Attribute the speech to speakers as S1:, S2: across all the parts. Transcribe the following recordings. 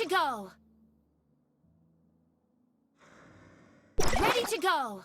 S1: go! Ready to go!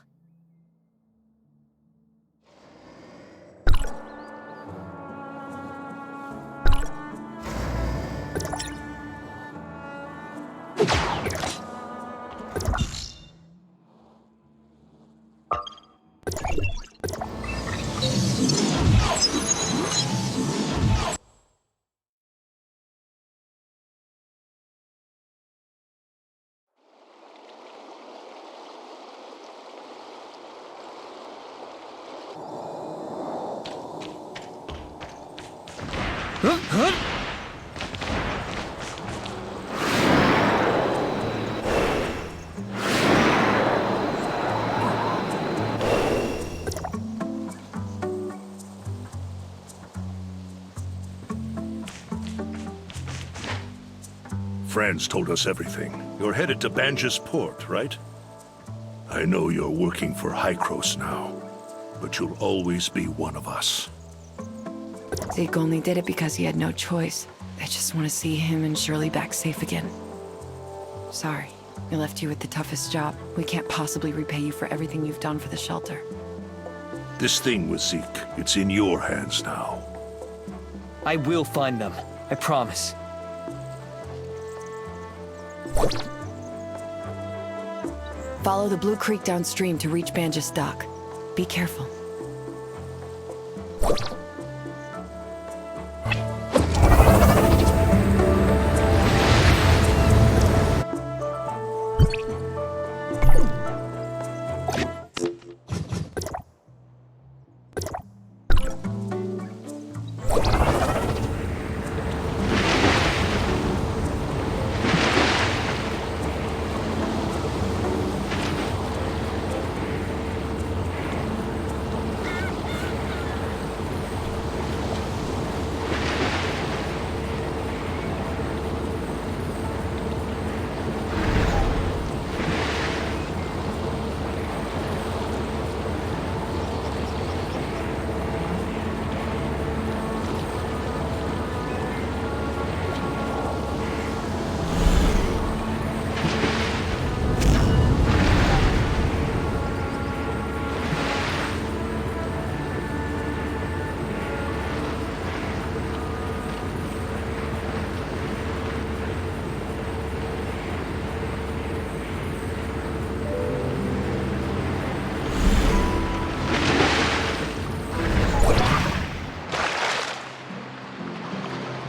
S2: Friends told us everything. You're headed to Banjus Port, right? I know you're working for Hykros now, but you'll always be one of us.
S3: Zeke only did it because he had no choice. I just want to see him and Shirley back safe again. Sorry, we left you with the toughest job. We can't possibly repay you for everything you've done for the shelter.
S2: This thing with Zeke, it's in your hands now.
S4: I will find them. I promise.
S3: Follow the Blue Creek downstream to reach Banjus Dock. Be careful.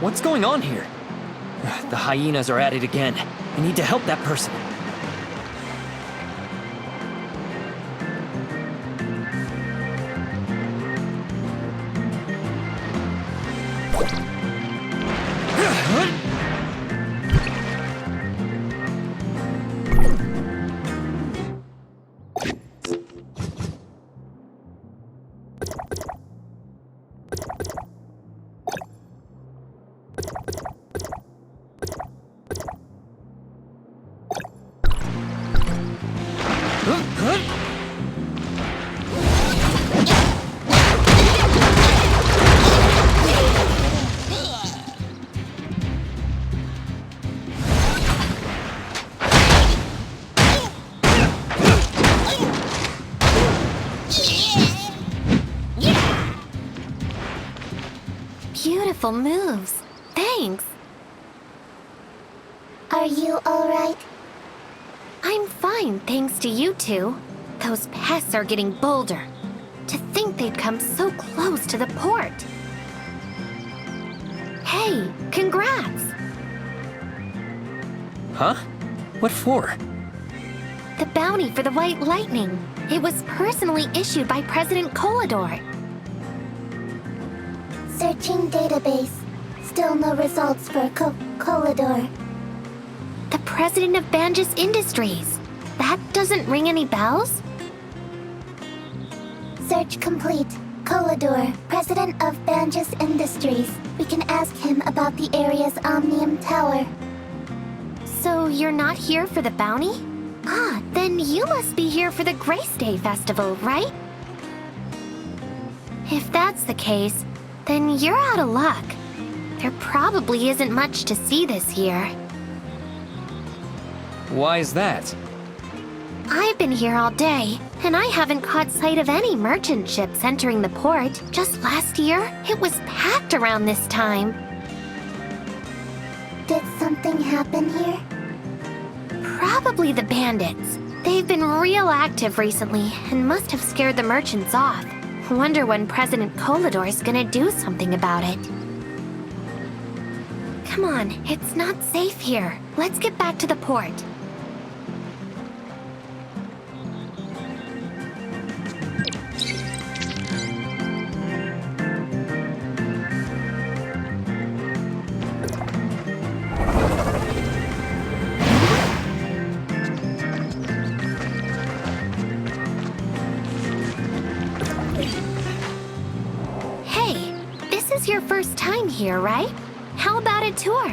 S4: What's going on here? The hyenas are at it again. I need to help that person.
S1: Beautiful moves. Thanks.
S5: Are you alright?
S1: I'm fine, thanks to you two. Those pests are getting bolder. To think they'd come so close to the port. Hey, congrats!
S4: Huh? What for?
S1: The bounty for the White Lightning. It was personally issued by President Kolador.
S5: Searching database. Still no results for Kolador.
S1: The president of Banjus Industries. That doesn't ring any bells?
S5: Search complete. Kolador, president of Banjus Industries. We can ask him about the area's Omnium Tower.
S1: So you're not here for the bounty? Ah, then you must be here for the Grace Day Festival, right? If that's the case, then you're out of luck. There probably isn't much to see this year.
S4: Why is that?
S1: I've been here all day, and I haven't caught sight of any merchant ships entering the port. Just last year, it was packed around this time.
S5: Did something happen here?
S1: Probably the bandits. They've been real active recently and must have scared the merchants off. Wonder when President Kolador's gonna do something about it. Come on, it's not safe here. Let's get back to the port. This is your first time here, right? How about a tour?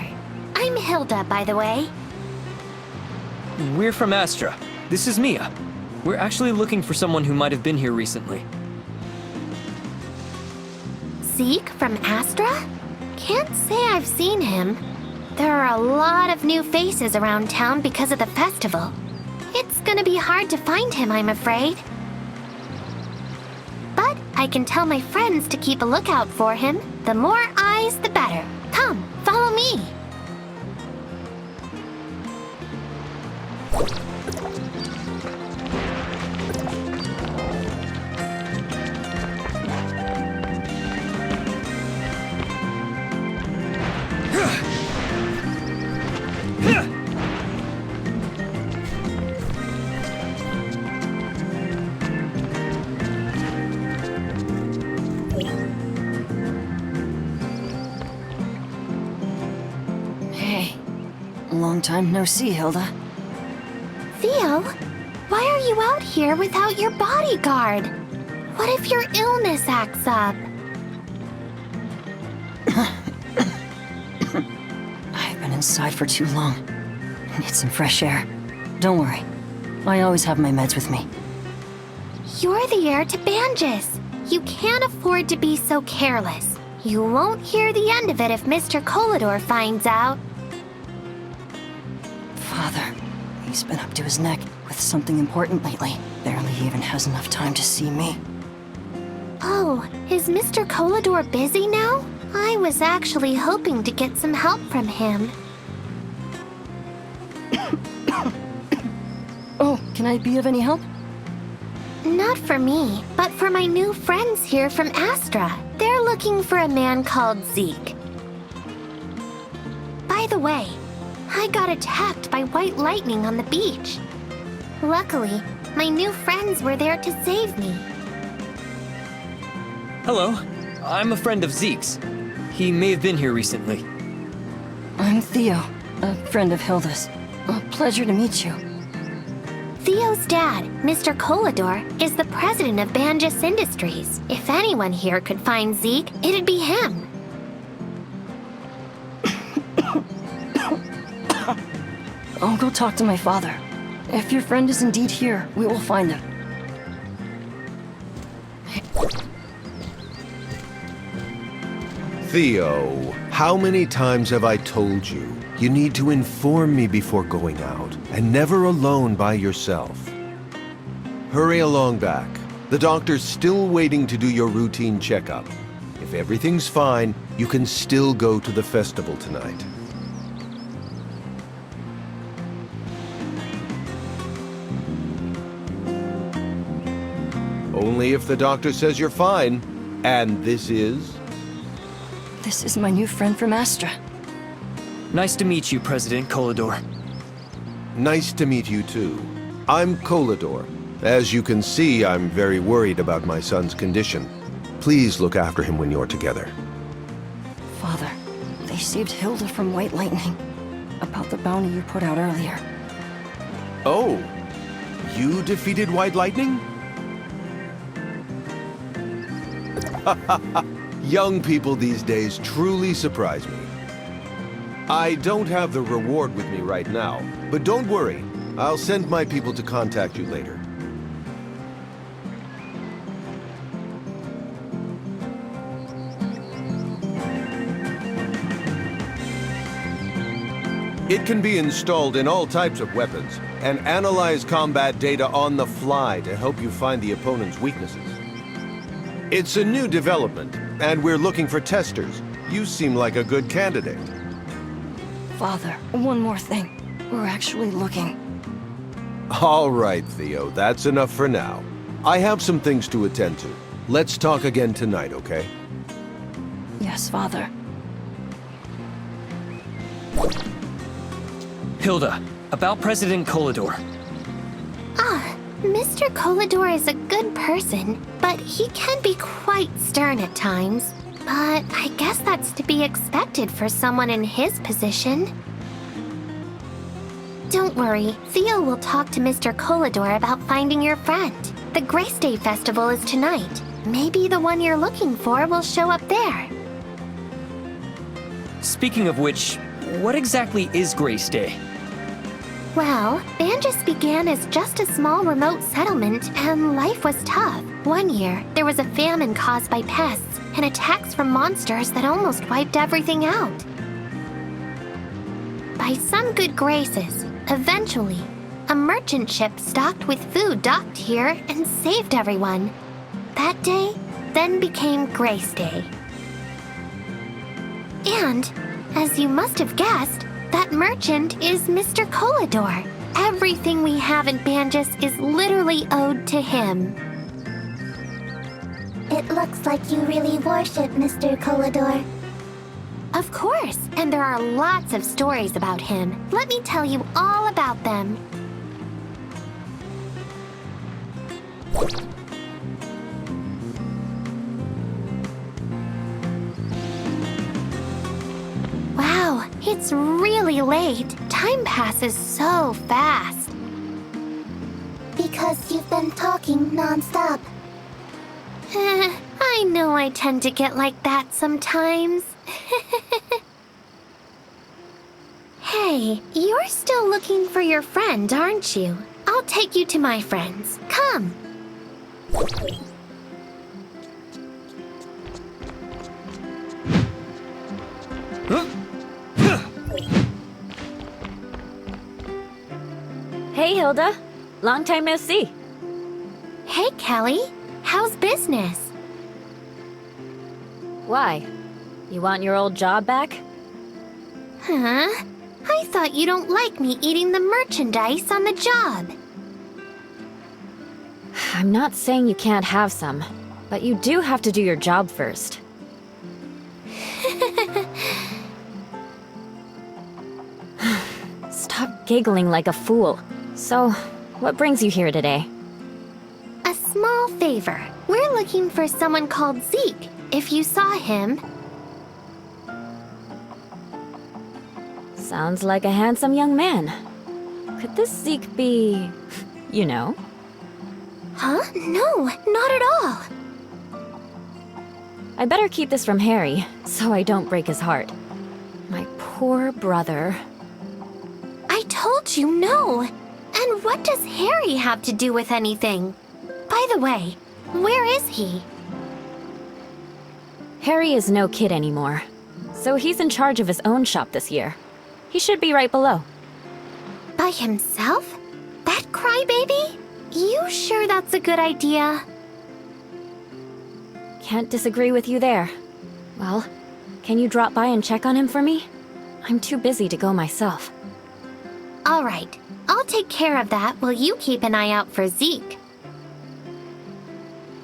S1: I'm Hilda, by the way.
S4: We're from Astra. This is Mia. We're actually looking for someone who might have been here recently.
S1: Zeke from Astra? Can't say I've seen him. There are a lot of new faces around town because of the festival. It's gonna be hard to find him, I'm afraid. But I can tell my friends to keep a lookout for him. The more eyes, the better. Come, follow me.
S3: Long time no see, Hilda.
S1: Theo, why are you out here without your bodyguard? What if your illness acts up?
S6: I've been inside for too long. Need some fresh air. Don't worry. I always have my meds with me.
S1: You're the heir to Banjus. You can't afford to be so careless. You won't hear the end of it if Mr. Kolador finds out.
S6: Father, he's been up to his neck with something important lately. Barely even has enough time to see me.
S1: Oh, is Mr. Kolador busy now? I was actually hoping to get some help from him.
S6: Oh, can I be of any help?
S1: Not for me, but for my new friends here from Astra. They're looking for a man called Zeke. By the way, I got attacked by white lightning on the beach. Luckily, my new friends were there to save me.
S4: Hello, I'm a friend of Zeke's. He may have been here recently.
S6: I'm Theo, a friend of Hilda's. A pleasure to meet you.
S1: Theo's dad, Mr. Kolador, is the president of Banjus Industries. If anyone here could find Zeke, it'd be him.
S6: I'll go talk to my father. If your friend is indeed here, we will find him.
S7: Theo, how many times have I told you? You need to inform me before going out, and never alone by yourself. Hurry along back. The doctor's still waiting to do your routine checkup. If everything's fine, you can still go to the festival tonight. Only if the doctor says you're fine. And this is?
S6: This is my new friend from Astra.
S4: Nice to meet you, President Kolador.
S7: Nice to meet you too. I'm Kolador. As you can see, I'm very worried about my son's condition. Please look after him when you're together.
S6: Father, they saved Hilda from white lightning. About the bounty you put out earlier.
S7: Oh, you defeated White Lightning? Young people these days truly surprise me. I don't have the reward with me right now, but don't worry. I'll send my people to contact you later. It can be installed in all types of weapons and analyze combat data on the fly to help you find the opponent's weaknesses. It's a new development, and we're looking for testers. You seem like a good candidate.
S6: Father, one more thing. We're actually looking.
S7: All right, Theo, that's enough for now. I have some things to attend to. Let's talk again tonight, okay?
S6: Yes, Father.
S4: Hilda, about President Kolador.
S1: Mr. Kolador is a good person, but he can be quite stern at times. But I guess that's to be expected for someone in his position. Don't worry, Theo will talk to Mr. Kolador about finding your friend. The Grace Day Festival is tonight. Maybe the one you're looking for will show up there.
S4: Speaking of which, what exactly is Grace Day?
S1: Well, Banjus began as just a small remote settlement, and life was tough. One year, there was a famine caused by pests and attacks from monsters that almost wiped everything out. By some good graces, eventually, a merchant ship stocked with food docked here and saved everyone. That day then became Grace Day. And, as you must have guessed, that merchant is Mr. Kolador. Everything we have in Banjus is literally owed to him.
S5: It looks like you really worship Mr. Kolador.
S1: Of course, and there are lots of stories about him. Let me tell you all about them. Wow, it's really late. Time passes so fast.
S5: Because you've been talking non-stop.
S1: I know I tend to get like that sometimes. Hey, you're still looking for your friend, aren't you? I'll take you to my friends. Come.
S8: Hey, Hilda. Long time no see.
S1: Hey, Kelly. How's business?
S8: Why? You want your old job back?
S1: Huh? I thought you don't like me eating the merchandise on the job.
S8: I'm not saying you can't have some, but you do have to do your job first. Stop giggling like a fool. So, what brings you here today?
S1: A small favor. We're looking for someone called Zeke. If you saw him...
S8: Sounds like a handsome young man. Could this Zeke be... you know?
S1: Huh? No, not at all.
S8: I better keep this from Harry, so I don't break his heart. My poor brother.
S1: I told you no. And what does Harry have to do with anything? By the way, where is he?
S8: Harry is no kid anymore, so he's in charge of his own shop this year. He should be right below.
S1: By himself? That crybaby? You sure that's a good idea?
S8: Can't disagree with you there. Well, can you drop by and check on him for me? I'm too busy to go myself.
S1: All right, I'll take care of that while you keep an eye out for Zeke.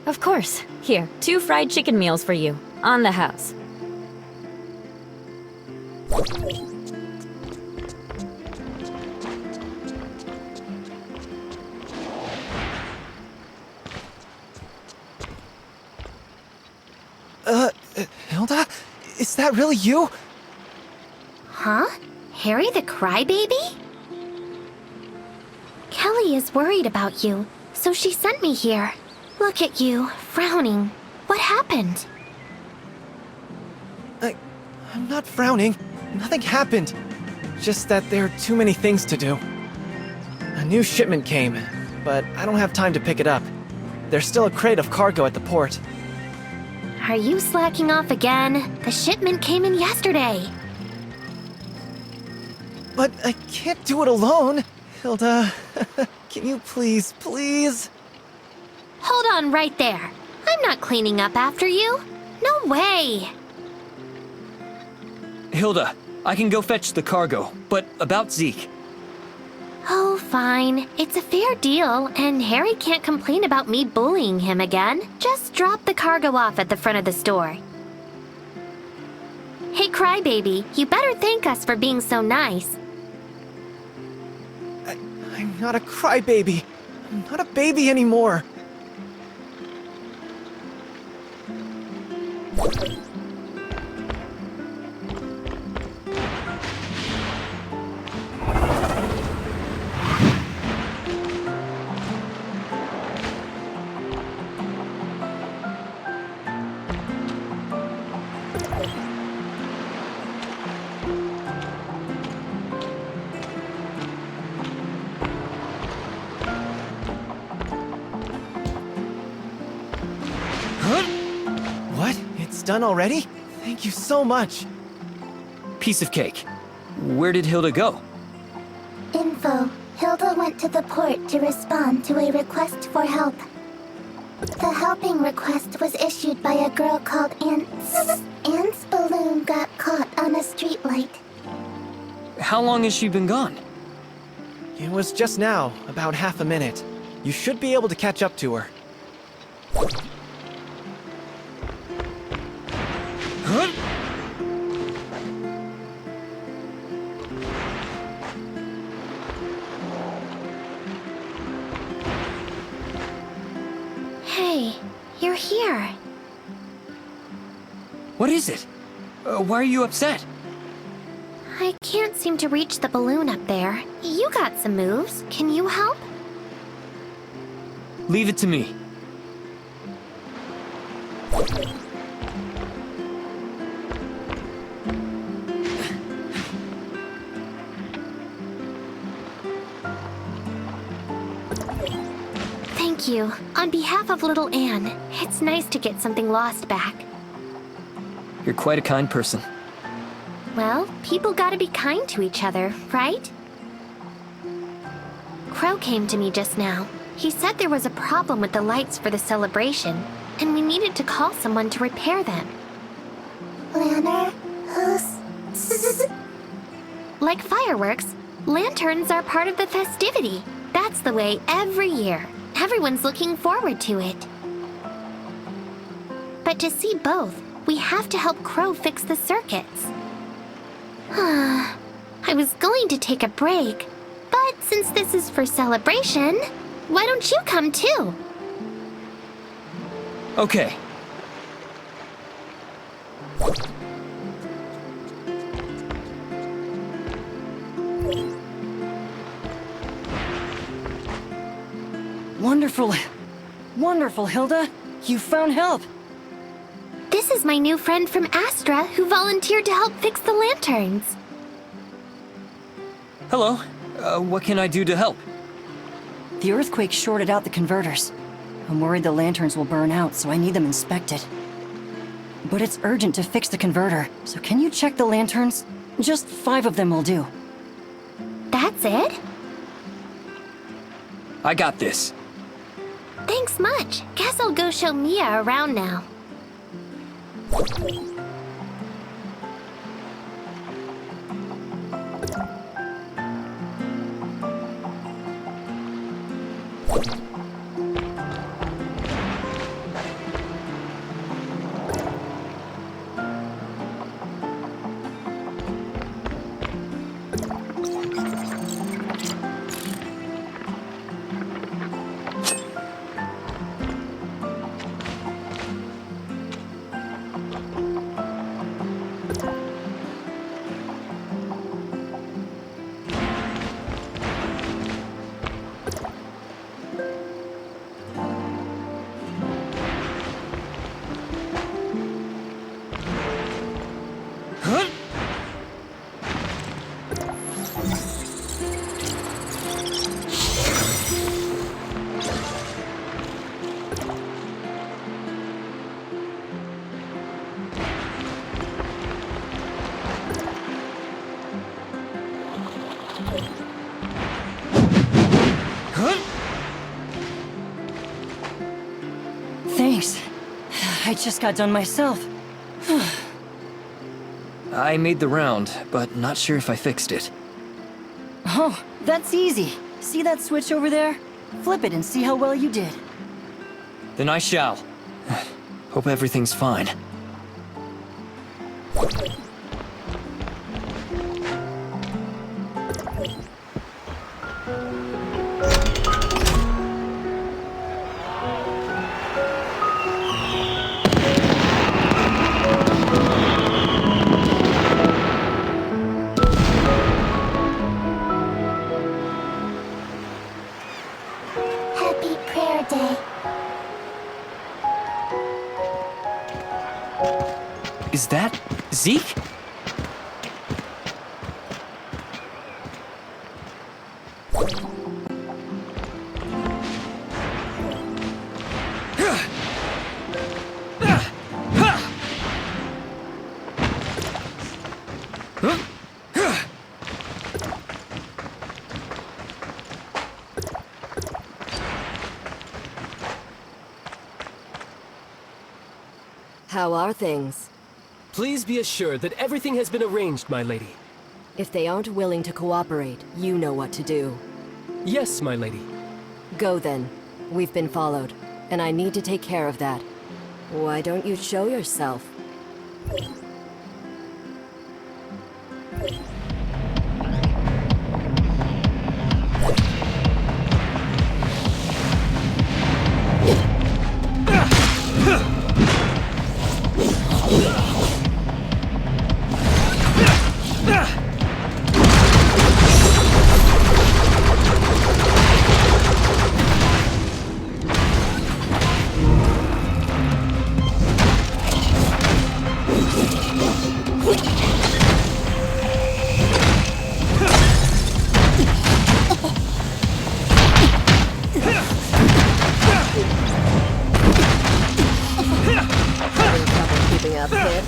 S8: Of course. Here, 2 fried chicken meals for you. On the house.
S9: Hilda? Is that really you?
S1: Huh? Harry the crybaby? Kelly is worried about you, so she sent me here. Look at you, frowning. What happened?
S9: I'm not frowning. Nothing happened. Just that there are too many things to do. A new shipment came, but I don't have time to pick it up. There's still a crate of cargo at the port.
S1: Are you slacking off again? The shipment came in yesterday.
S9: But I can't do it alone. Hilda, can you please?
S1: Hold on right there. I'm not cleaning up after you. No way.
S4: Hilda, I can go fetch the cargo, but about Zeke.
S1: Oh, fine. It's a fair deal, and Harry can't complain about me bullying him again. Just drop the cargo off at the front of the store. Hey, Crybaby, you better thank us for being so nice.
S9: I'm not a crybaby. I'm not a baby anymore. What? It's done already? Thank you so much.
S4: Piece of cake. Where did Hilda go?
S5: Info. Hilda went to the port to respond to a request for help. The helping request was issued by a girl called Ants. Ant's balloon got caught on a streetlight.
S4: How long has she been gone?
S9: It was just now, about half a minute. You should be able to catch up to her.
S1: Hey, you're here.
S4: What is it? Why are you upset?
S1: I can't seem to reach the balloon up there. You got some moves. Can you help?
S4: Leave it to me.
S1: Thank you. On behalf of little Anne, it's nice to get something lost back.
S4: You're quite a kind person.
S1: Well, people gotta be kind to each other, right? Crow came to me just now. He said there was a problem with the lights for the celebration, and we needed to call someone to repair them.
S5: Lanner?
S1: Like fireworks, lanterns are part of the festivity. That's the way every year. Everyone's looking forward to it. But to see both, we have to help Crow fix the circuits. I was going to take a break, but since this is for celebration, why don't you come too?
S4: Okay.
S6: Wonderful, Hilda. You found help.
S1: This is my new friend from Astra who volunteered to help fix the lanterns.
S4: Hello. What can I do to help?
S6: The earthquake shorted out the converters. I'm worried the lanterns will burn out, so I need them inspected. But it's urgent to fix the converter, so can you check the lanterns? Just 5 of them will do.
S1: That's it?
S4: I got this.
S1: Thanks much. Guess I'll go show Mia around now.
S6: I just got done myself.
S4: I made the round, but not sure if I fixed it.
S6: Oh, that's easy. See that switch over there? Flip it and see how well you did.
S4: Then I shall. Hope everything's fine.
S5: Happy Prayer Day.
S4: Is that Zeke?
S10: How are things?
S11: Please be assured that everything has been arranged, my lady.
S10: If they aren't willing to cooperate, you know what to do.
S11: Yes, my lady.
S10: Go then. We've been followed, and I need to take care of that. Why don't you show yourself? Having trouble keeping up, kid?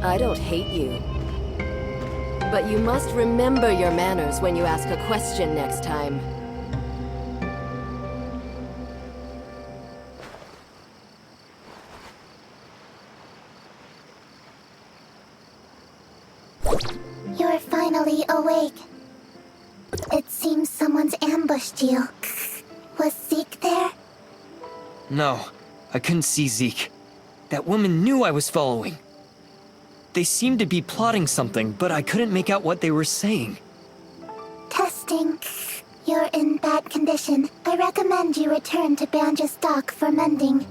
S10: I don't hate you. But you must remember your manners when you ask a question next time.
S5: You're finally awake. It seems someone's ambushed you. Was Zeke there?
S4: No, I couldn't see Zeke. That woman knew I was following. They seemed to be plotting something, but I couldn't make out what they were saying.
S5: Testing. You're in bad condition. I recommend you return to Banja's dock for mending.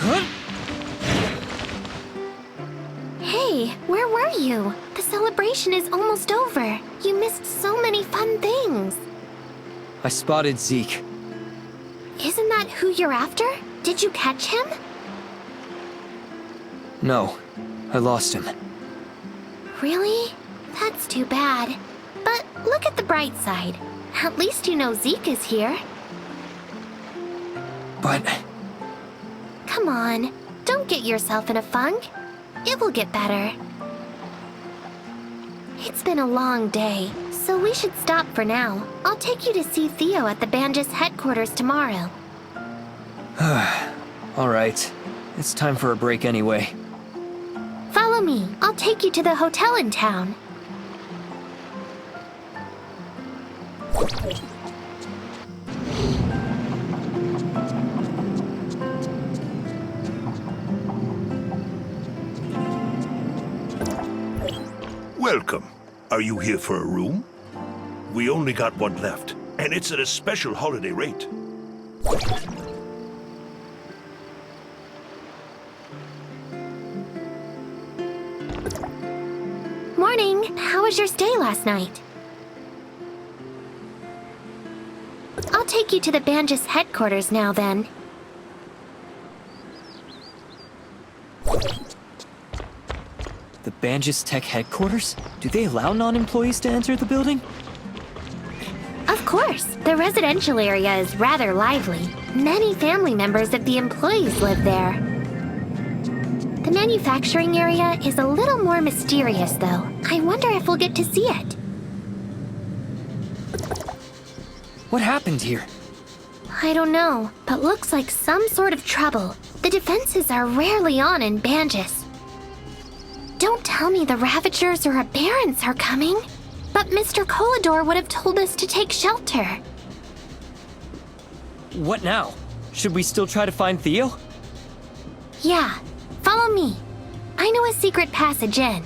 S4: Huh?
S1: Hey, where were you? The celebration is almost over. You missed so many fun things.
S4: I spotted Zeke.
S1: Isn't that who you're after? Did you catch him?
S4: No, I lost him.
S1: Really? That's too bad. But look at the bright side. At least you know Zeke is here.
S4: But
S1: Come on, don't get yourself in a funk. It will get better. It's been a long day, so we should stop for now. I'll take you to see Theo at the Banjas headquarters tomorrow.
S4: Alright, it's time for a break anyway.
S1: Follow me. I'll take you to the hotel in town.
S2: Welcome. Are you here for a room? We only got one left, and it's at a special holiday rate.
S1: Morning. How was your stay last night? I'll take you to the Banjus headquarters now, then.
S4: The Banjus Tech headquarters? Do they allow non-employees to enter the building?
S1: Of course. The residential area is rather lively. Many family members of the employees live there. The manufacturing area is a little more mysterious, though. I wonder if we'll get to see it.
S4: What happened here?
S1: I don't know, but looks like some sort of trouble. The defenses are rarely on in Banjus. Don't tell me the Ravagers or Aberrants are coming. But Mr. Kolador would have told us to take shelter.
S4: What now? Should we still try to find Theo?
S1: Yeah, follow me. I know a secret passage in.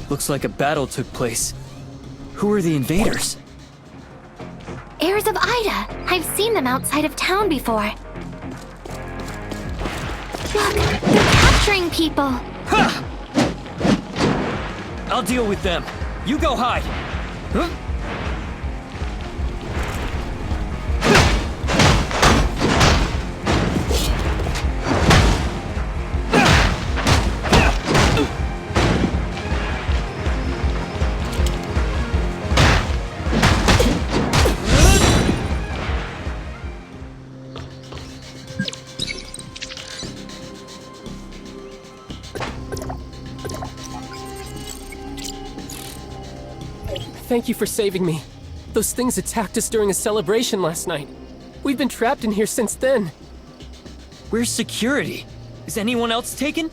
S4: Looks like a battle took place. Who are the invaders?
S1: Heirs of Ida. I've seen them outside of town before. Look, they're capturing people.
S4: Ha! I'll deal with them. You go hide. Huh?
S11: Thank you for saving me. Those things attacked us during a celebration last night. We've been trapped in here since then.
S4: Where's security? Is anyone else taken?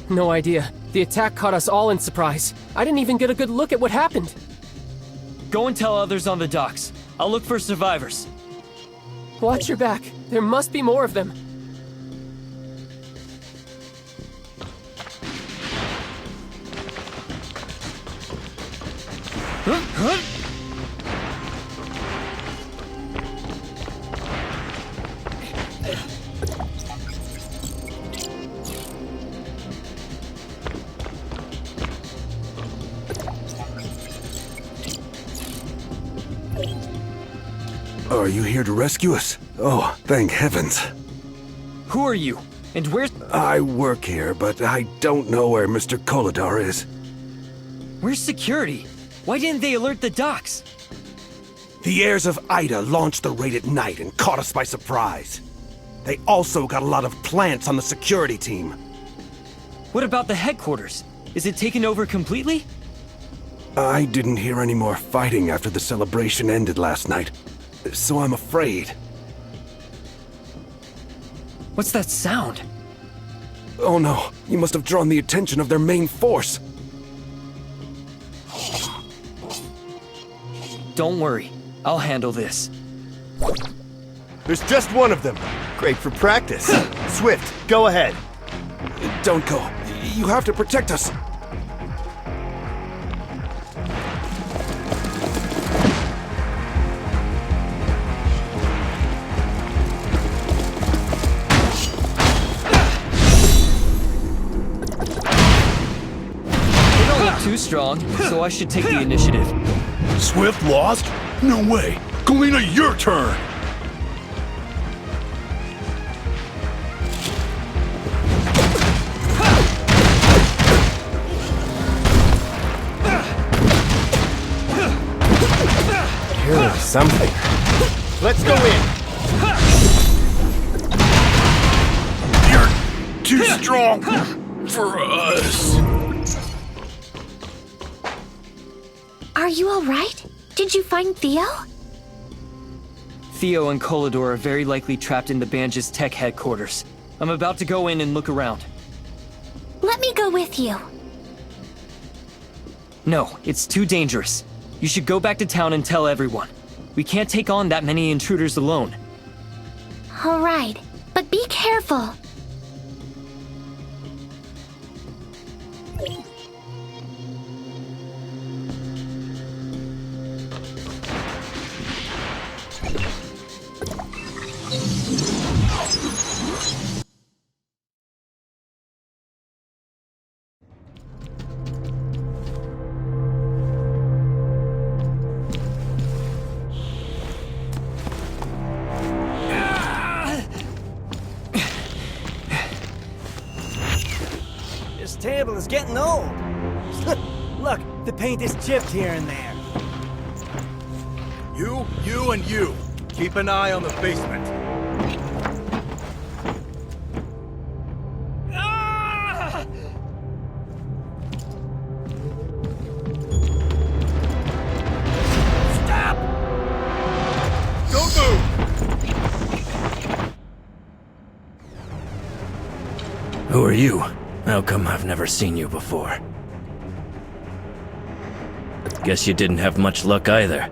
S11: No idea. The attack caught us all in surprise. I didn't even get a good look at what happened.
S4: Go and tell others on the docks. I'll look for survivors.
S11: Watch your back. There must be more of them.
S12: Are you here to rescue us? Oh, thank heavens.
S4: Who are you? And where's...
S12: I work here, but I don't know where Mr. Koladar is.
S4: Where's security? Why didn't they alert the docks?
S12: The heirs of Ida launched the raid at night and caught us by surprise. They also got a lot of plants on the security team.
S4: What about the headquarters? Is it taken over completely?
S12: I didn't hear any more fighting after the celebration ended last night, so I'm afraid.
S4: What's that sound?
S12: Oh no, you must have drawn the attention of their main force.
S4: Don't worry, I'll handle this.
S13: There's just one of them. Great for practice. Swift, go ahead.
S12: Don't go. You have to protect us.
S4: Too strong, so I should take the initiative.
S2: Swift lost? No way! Galena, your turn!
S13: Here's something. Let's go in.
S2: You're too strong for us.
S1: Are you alright? Did you find Theo?
S4: Theo and Kolador are very likely trapped in the Banj's tech headquarters. I'm about to go in and look around.
S1: Let me go with you.
S4: No, it's too dangerous. You should go back to town and tell everyone. We can't take on that many intruders alone.
S1: Alright, but be careful.
S14: This table is getting old. Look, the paint is chipped here and there.
S15: You and you. Keep an eye on the basement.
S14: Stop!
S15: Don't move!
S16: Who are you? How come I've never seen you before? Guess you didn't have much luck either.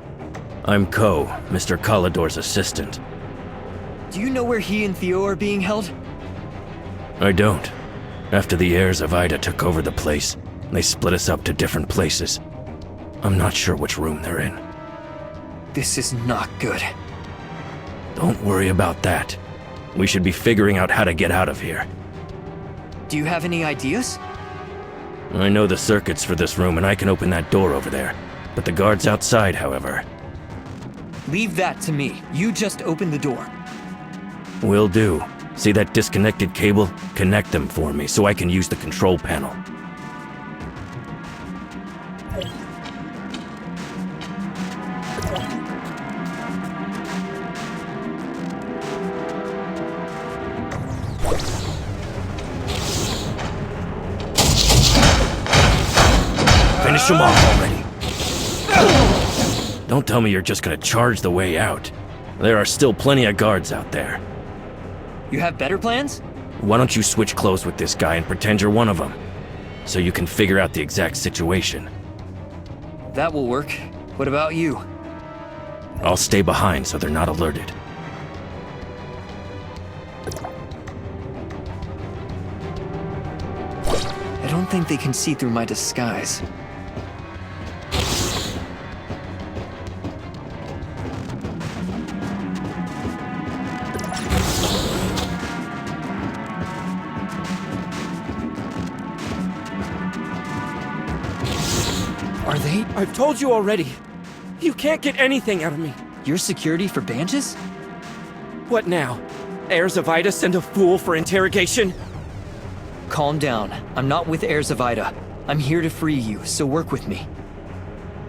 S16: I'm Ko, Mr. Kolador's assistant.
S4: Do you know where he and Theo are being held?
S16: I don't. After the heirs of Ida took over the place, they split us up to different places. I'm not sure which room they're in.
S4: This is not good.
S16: Don't worry about that. We should be figuring out how to get out of here.
S4: Do you have any ideas?
S16: I know the circuits for this room and I can open that door over there. But the guards outside, however...
S4: Leave that to me. You just open the door.
S16: Will do. See that disconnected cable? Connect them for me so I can use the control panel. Finish them off already. Don't tell me you're just gonna charge the way out. There are still plenty of guards out there.
S4: You have better plans?
S16: Why don't you switch clothes with this guy and pretend you're one of them? So you can figure out the exact situation.
S4: That will work. What about you?
S16: I'll stay behind so they're not alerted.
S4: I don't think they can see through my disguise. Are they?
S9: I've told you already. You can't get anything out of me.
S4: You're security for Banjis?
S9: What now? Heirs of Ida send a fool for interrogation?
S4: Calm down. I'm not with Heirs of Ida. I'm here to free you, so work with me.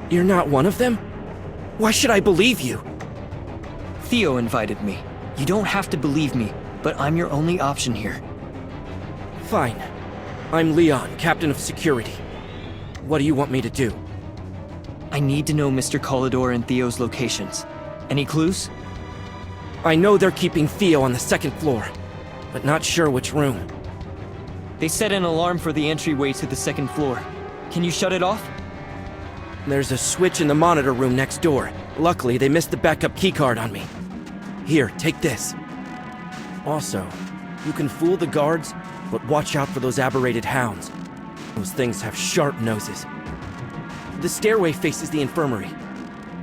S9: You're not one of them? Why should I believe you?
S4: Theo invited me. You don't have to believe me, but I'm your only option here.
S9: Fine. I'm Leon, Captain of Security. What do you want me to do?
S4: I need to know Mr. Kolador and Theo's locations. Any clues?
S9: I know they're keeping Theo on the second floor, but not sure which room.
S4: They set an alarm for the entryway to the second floor. Can you shut it off?
S9: There's a switch in the monitor room next door. Luckily, they missed the backup keycard on me. Here, take this. Also, you can fool the guards, but watch out for those aberrated hounds. Those things have sharp noses. The stairway faces the infirmary.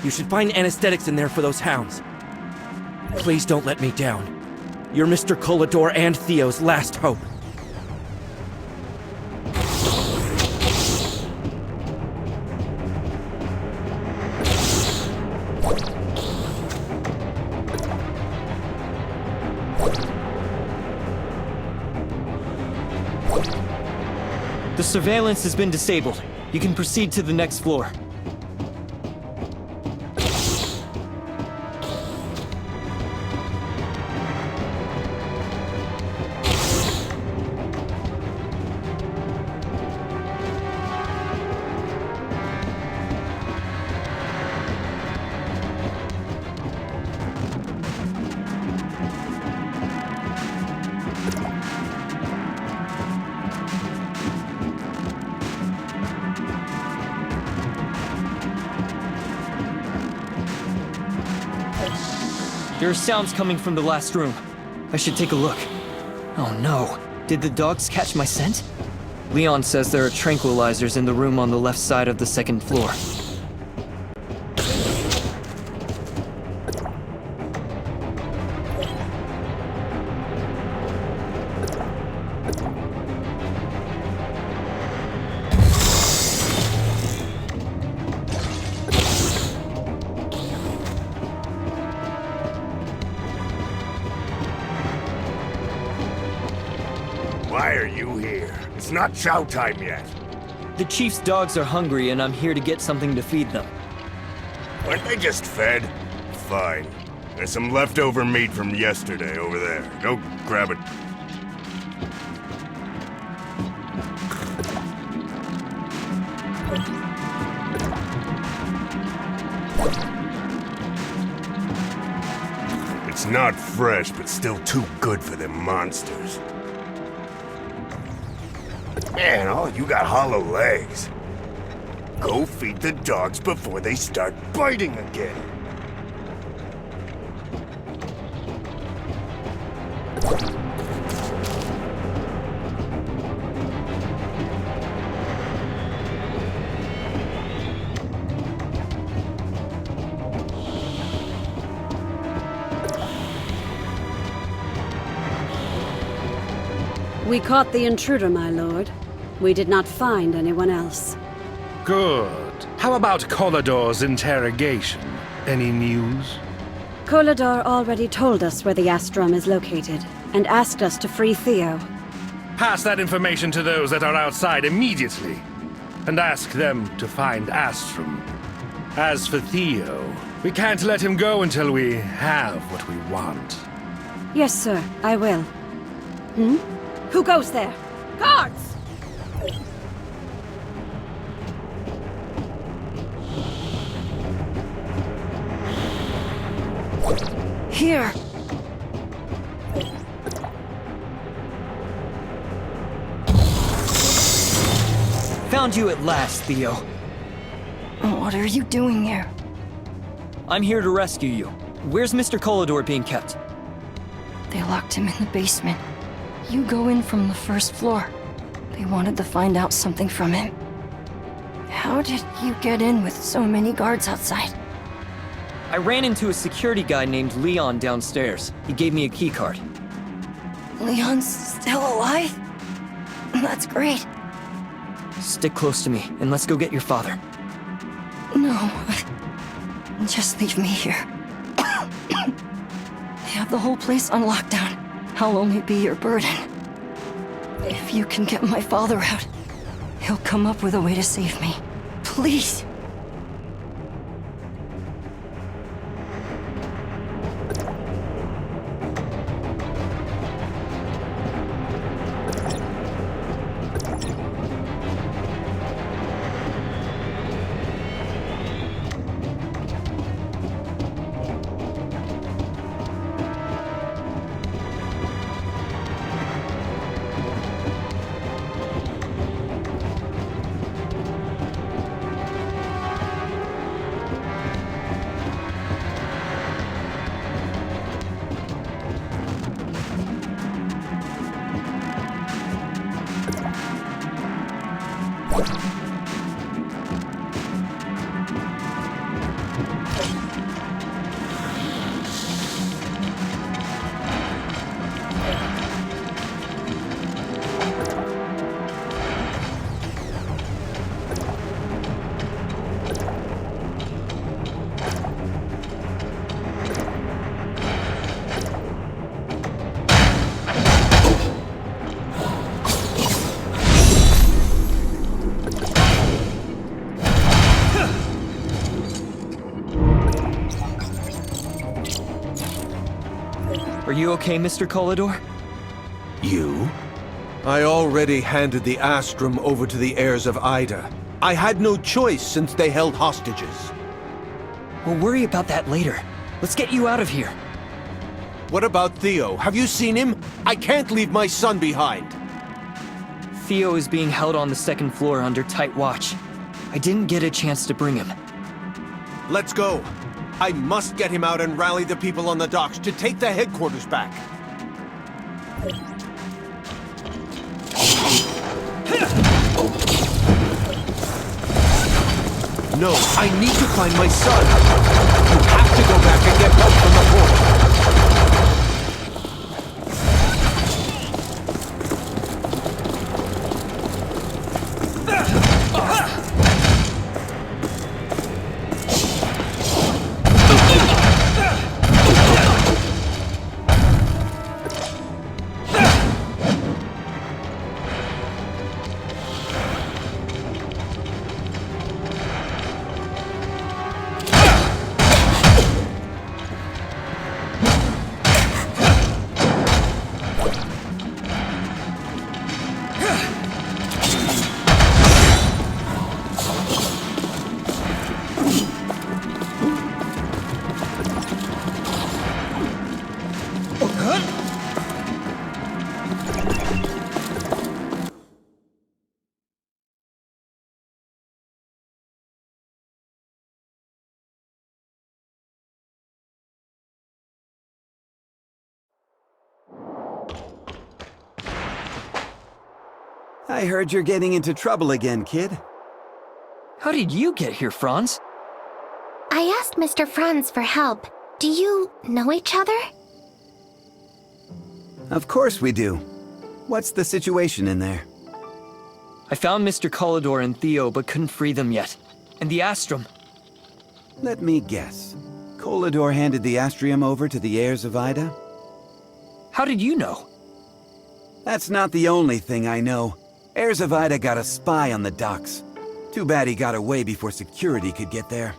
S9: You should find anesthetics in there for those hounds. Please don't let me down. You're Mr. Kolador and Theo's last hope.
S4: The surveillance has been disabled. You can proceed to the next floor. There are sounds coming from the last room. I should take a look. Oh no. Did the dogs catch my scent? Leon says there are tranquilizers in the room on the left side of the second floor.
S12: Why are you here? It's not chow time yet.
S4: The chief's dogs are hungry and I'm here to get something to feed them.
S12: Weren't they just fed? Fine. There's some leftover meat from yesterday over there. Go grab it. It's not fresh, but still too good for them monsters. Man, all you got hollow legs. Go feed the dogs before they start biting again.
S17: We caught the intruder, my lord. We did not find anyone else.
S18: Good. How about Collador's interrogation? Any news?
S17: Collador already told us where the Astrum is located, and asked us to free Theo.
S18: Pass that information to those that are outside immediately, and ask them to find Astrum. As for Theo, we can't let him go until we have what we want.
S17: Yes, sir, I will. Hmm? Who goes there? Guards!
S6: Here!
S4: Found you at last, Theo.
S6: What are you doing here?
S4: I'm here to rescue you. Where's Mr. Collador being kept?
S6: They locked him in the basement. You go in from the first floor. They wanted to find out something from him. How did you get in with so many guards outside?
S4: I ran into a security guy named Leon downstairs. He gave me a keycard.
S6: Leon's still alive? That's great.
S4: Stick close to me, and let's go get your father.
S6: No. Just leave me here. They have the whole place on lockdown. I'll only be your burden. If you can get my father out, he'll come up with a way to save me. Please.
S4: Are you okay, Mr. Colidor?
S7: You? I already handed the Astrum over to the heirs of Ida. I had no choice since they held hostages.
S4: We'll worry about that later. Let's get you out of here.
S7: What about Theo? Have you seen him? I can't leave my son behind.
S4: Theo is being held on the second floor under tight watch. I didn't get a chance to bring him.
S7: Let's go. I must get him out and rally the people on the docks to take the headquarters back. No, I need to find my son. You have to go back and get help from the port.
S19: I heard you're getting into trouble again, kid.
S4: How did you get here, Franz?
S1: I asked Mr. Franz for help. Do you know each other?
S19: Of course we do. What's the situation in there?
S4: I found Mr. Colidor and Theo, but couldn't free them yet. And the Astrum.
S19: Let me guess. Colidor handed the Astrium over to the heirs of Ida?
S4: How did you know?
S19: That's not the only thing I know. Heirs of Ida got a spy on the docks. Too bad he got away before security could get there.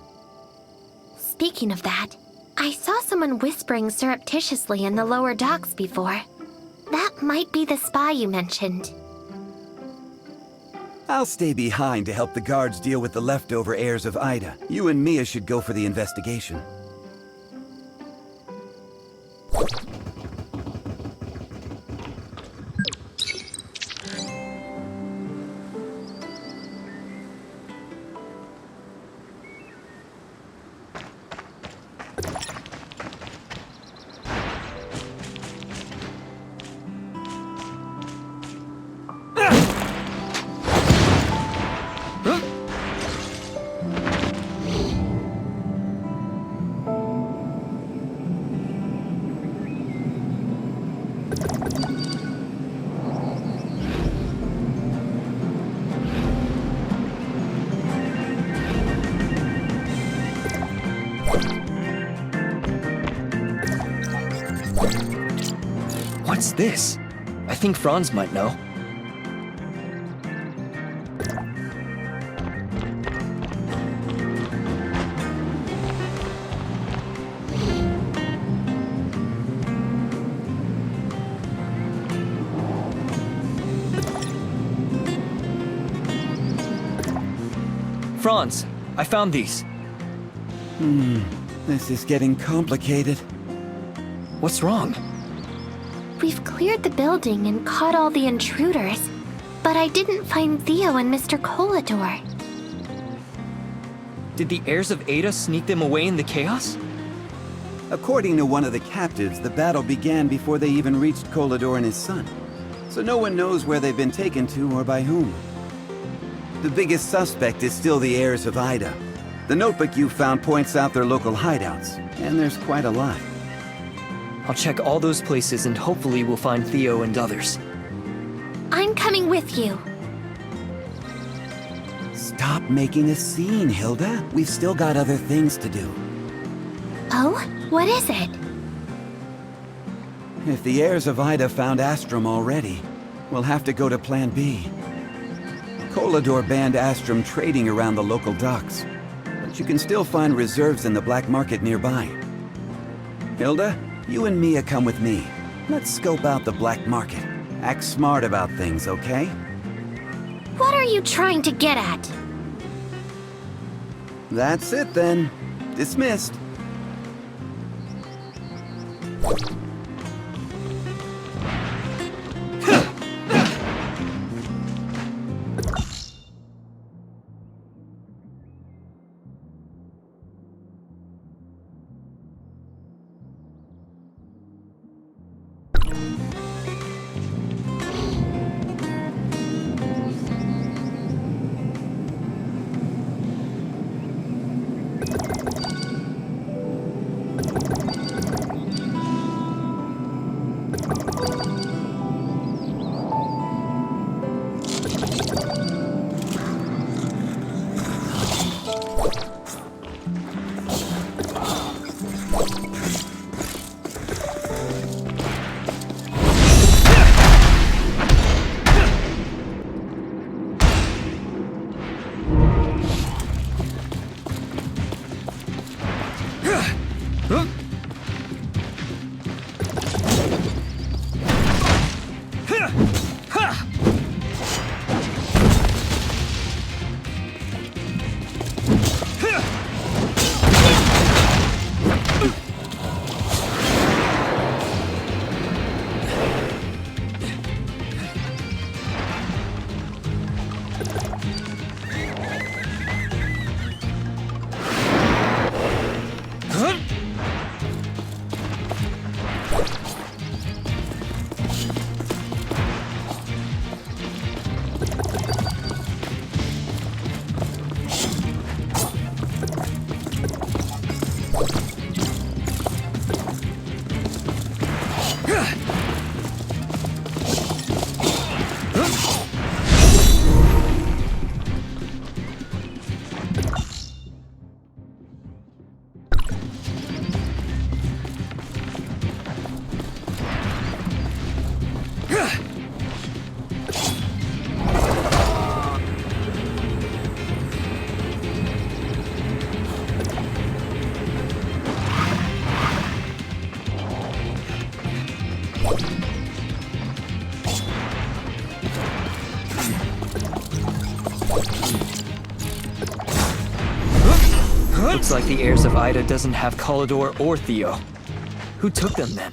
S1: Speaking of that, I saw someone whispering surreptitiously in the lower docks before. That might be the spy you mentioned.
S19: I'll stay behind to help the guards deal with the leftover heirs of Ida. You and Mia should go for the investigation.
S4: What's this? I think Franz might know. Franz, I found these.
S19: This is getting complicated.
S4: What's wrong?
S1: We've cleared the building and caught all the intruders, but I didn't find Theo and Mr. Colidor.
S4: Did the heirs of Ada sneak them away in the chaos?
S19: According to one of the captives, the battle began before they even reached Colidor and his son. So no one knows where they've been taken to or by whom. The biggest suspect is still the heirs of Ida. The notebook you found points out their local hideouts, and there's quite a lot.
S4: I'll check all those places and hopefully we'll find Theo and others.
S1: I'm coming with you.
S19: Stop making a scene, Hilda. We've still got other things to do.
S1: Oh? What is it?
S19: If the heirs of Ida found Astrum already, we'll have to go to Plan B. Colidor banned Astrum trading around the local docks, but you can still find reserves in the black market nearby. Hilda, You and Mia come with me. Let's scope out the black market. Act smart about things, okay?
S1: What are you trying to get at?
S19: That's it then. Dismissed.
S4: Looks like the heirs of Ida doesn't have Collidor or Theo. Who took them then?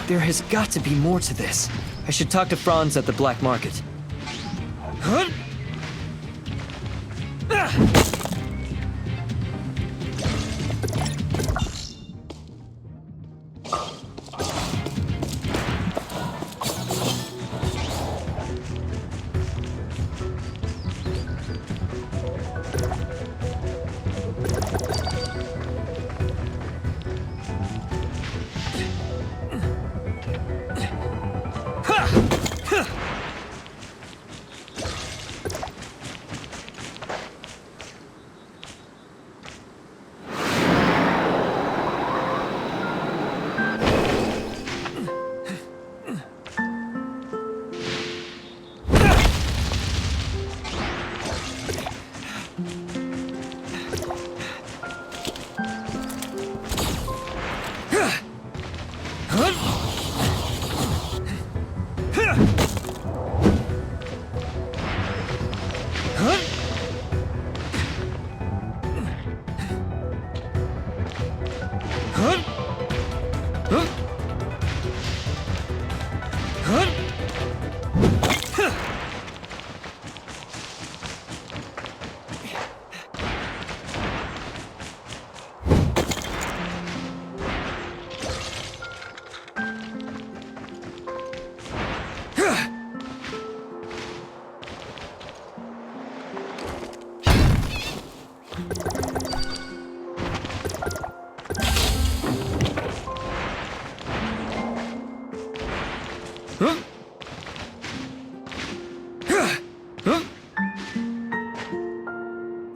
S4: There has got to be more to this. I should talk to Franz at the black market. Huh?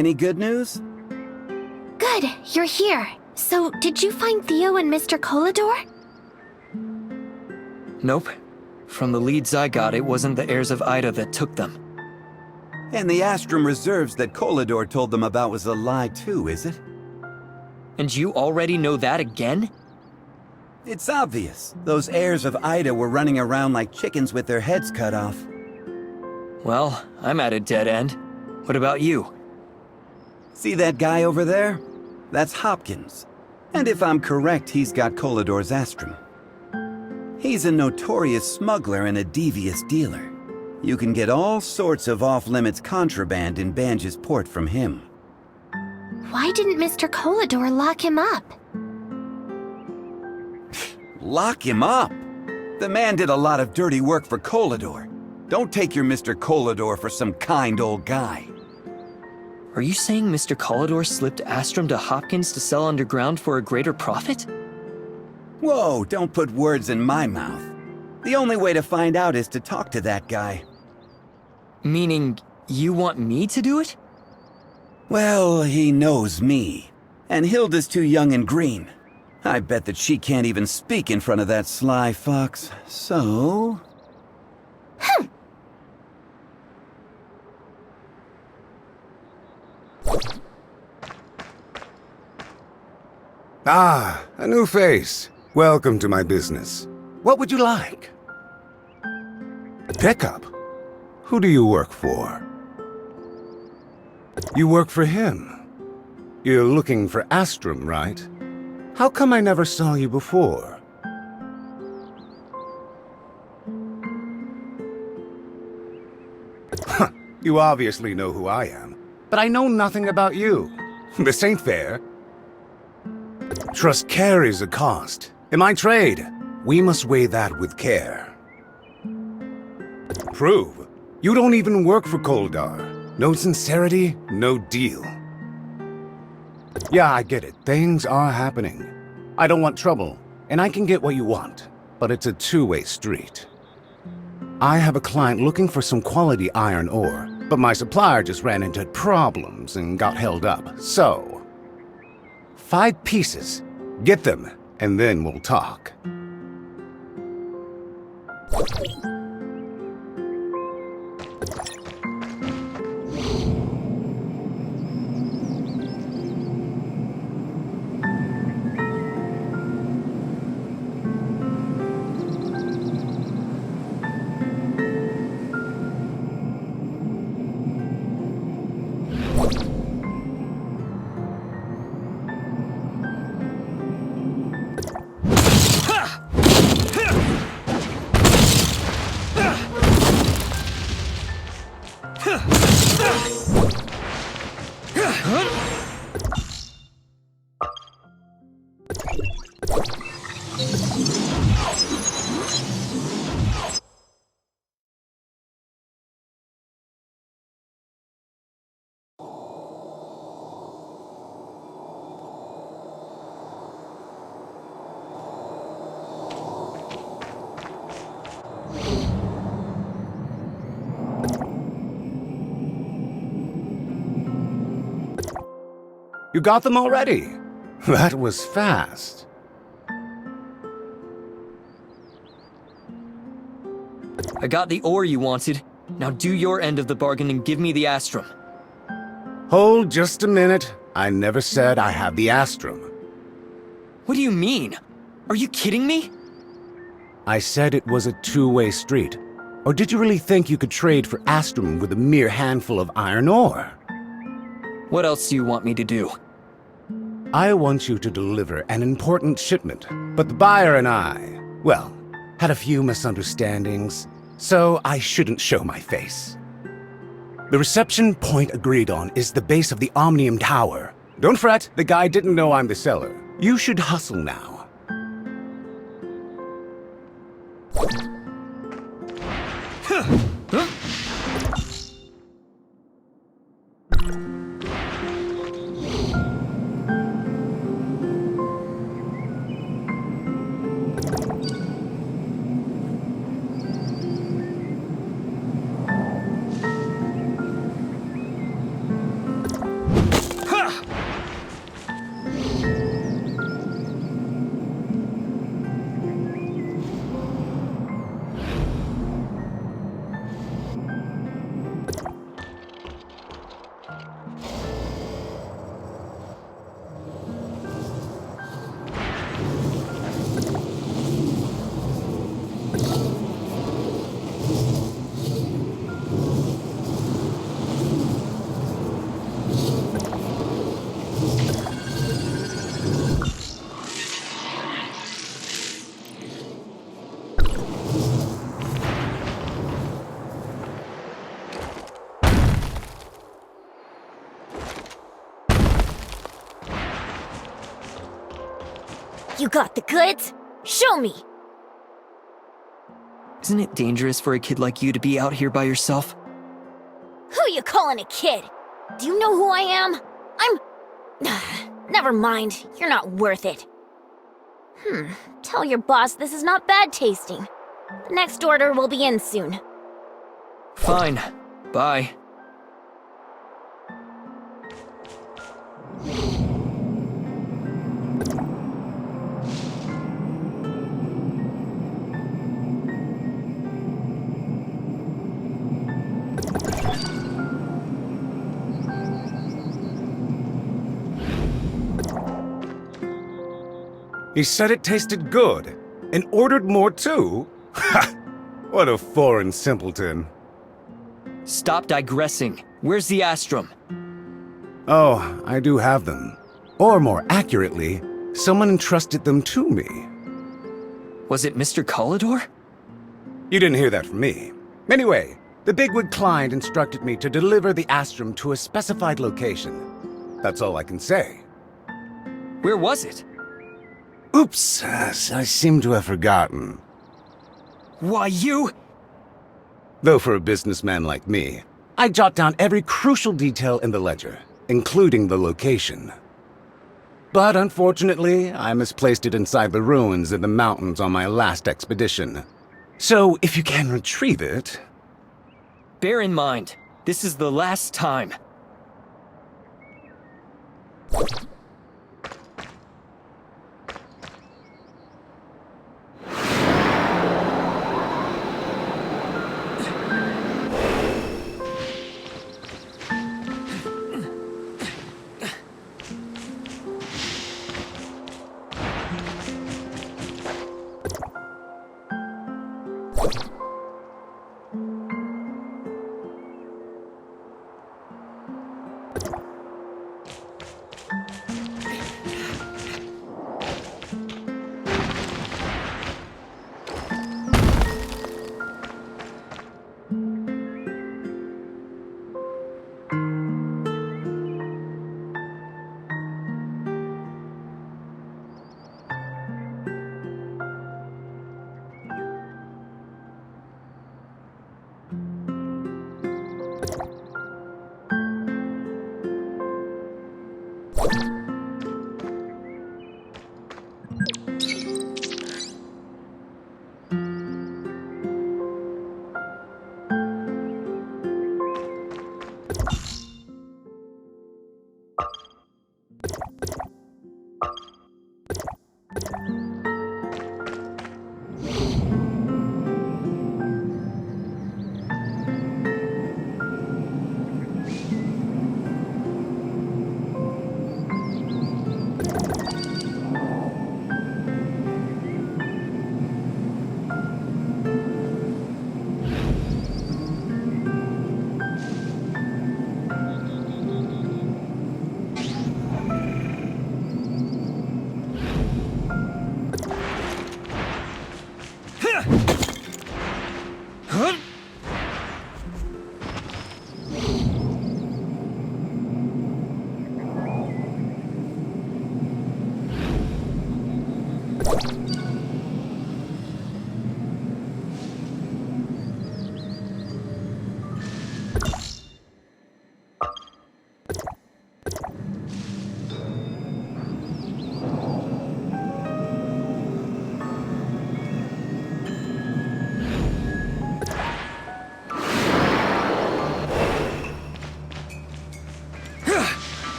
S19: Any good news?
S1: Good, you're here. So, did you find Theo and Mr. Collidor?
S4: Nope. From the leads I got, it wasn't the heirs of Ida that took them.
S19: And the Astrum reserves that Collidor told them about was a lie too, is it?
S4: And you already know that again?
S19: It's obvious. Those heirs of Ida were running around like chickens with their heads cut off.
S4: Well, I'm at a dead end. What about you?
S19: See that guy over there? That's Hopkins. And if I'm correct, he's got Kolador's Astrum. He's a notorious smuggler and a devious dealer. You can get all sorts of off-limits contraband in Banj's port from him.
S1: Why didn't Mr. Kolador lock him up?
S19: Lock him up? The man did a lot of dirty work for Kolador. Don't take your Mr. Kolador for some kind old guy.
S4: Are you saying Mr. Kolador slipped Astrum to Hopkins to sell underground for a greater profit?
S19: Whoa, don't put words in my mouth. The only way to find out is to talk to that guy.
S4: Meaning, you want me to do it?
S19: Well, he knows me. And Hilda's too young and green. I bet that she can't even speak in front of that sly fox, so...
S12: Ah, a new face. Welcome to my business. What would you like? Pickup? Who do you work for? You work for him. You're looking for Astrum, right? How come I never saw you before? You obviously know who I am, but I know nothing about you. This ain't fair. Trust carries a cost. In my trade, we must weigh that with care. Prove. You don't even work for Koldar. No sincerity, no deal. Yeah, I get it. Things are happening. I don't want trouble, and I can get what you want, but it's a two-way street. I have a client looking for some quality iron ore, but my supplier just ran into problems and got held up, so... 5 pieces. Get them, and then we'll talk. You got them already? That was fast.
S4: I got the ore you wanted. Now do your end of the bargain and give me the Astrum.
S12: Hold just a minute. I never said I have the Astrum.
S4: What do you mean? Are you kidding me?
S12: I said it was a two-way street. Or did you really think you could trade for Astrum with a mere handful of iron ore?
S4: What else do you want me to do?
S12: I want you to deliver an important shipment, but the buyer and I, well, had a few misunderstandings, so I shouldn't show my face. The reception point agreed on is the base of the Omnium Tower. Don't fret, the guy didn't know I'm the seller. You should hustle now.
S8: You got the goods? Show me!
S4: Isn't it dangerous for a kid like you to be out here by yourself?
S8: Who you calling a kid? Do you know who I am? Never mind, you're not worth it. Tell your boss this is not bad tasting. The next order will be in soon.
S4: Fine. Bye.
S12: He said it tasted good, and ordered more too? Ha! What a foreign simpleton.
S4: Stop digressing. Where's the Astrum?
S12: Oh, I do have them. Or more accurately, someone entrusted them to me.
S4: Was it Mr. Calidor?
S12: You didn't hear that from me. Anyway, the bigwig client instructed me to deliver the Astrum to a specified location. That's all I can say.
S4: Where was it?
S12: Oops, I seem to have forgotten.
S4: Why, you...
S12: Though for a businessman like me, I jot down every crucial detail in the ledger, including the location. But unfortunately, I misplaced it inside the ruins in the mountains on my last expedition. So if you can retrieve it...
S4: Bear in mind, this is the last time.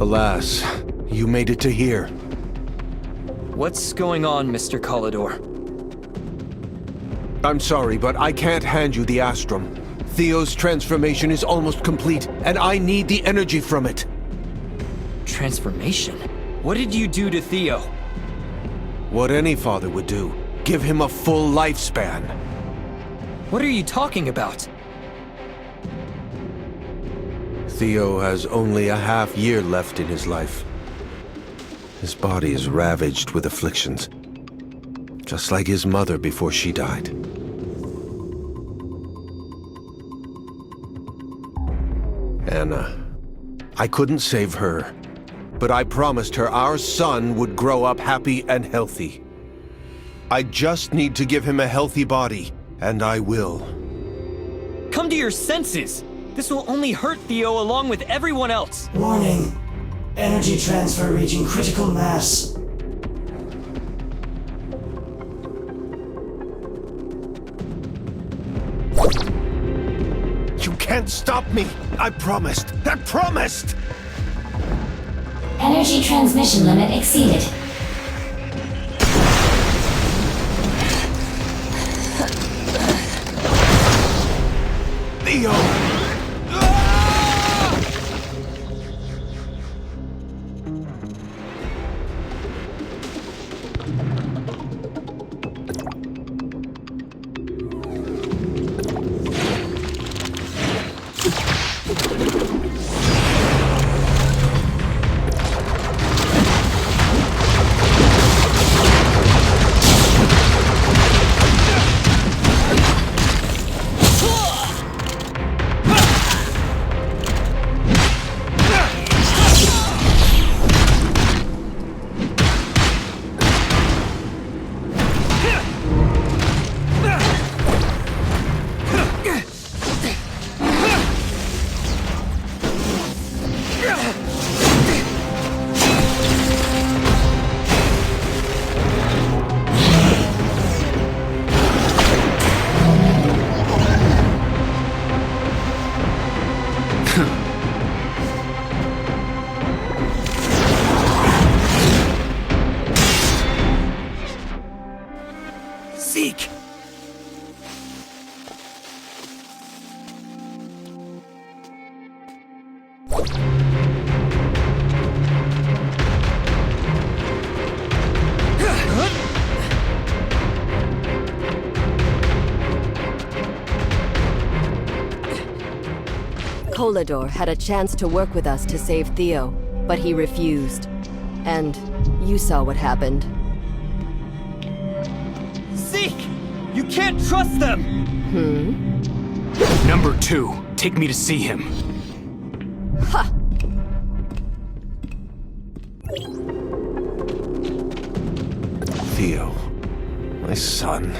S7: Alas, you made it to here.
S4: What's going on, Mr. Calidor?
S7: I'm sorry, but I can't hand you the Astrum. Theo's transformation is almost complete, and I need the energy from it.
S4: Transformation? What did you do to Theo?
S7: What any father would do. Give him a full lifespan.
S4: What are you talking about?
S7: Theo has only a half year left in his life. His body is ravaged with afflictions, just like his mother before she died. Anna. I couldn't save her, but I promised her our son would grow up happy and healthy. I just need to give him a healthy body, and I will.
S4: Come to your senses! This will only hurt Theo along with everyone else!
S20: Warning. Energy transfer reaching critical mass.
S7: You can't stop me! I promised! I promised!
S21: Energy transmission limit exceeded.
S7: Theo!
S4: Zeke!
S10: Calidor had a chance to work with us to save Theo, but he refused. And you saw what happened.
S4: Zeke! You can't trust them!
S22: Number 2, take me to see him.
S10: Ha!
S7: Theo, my son.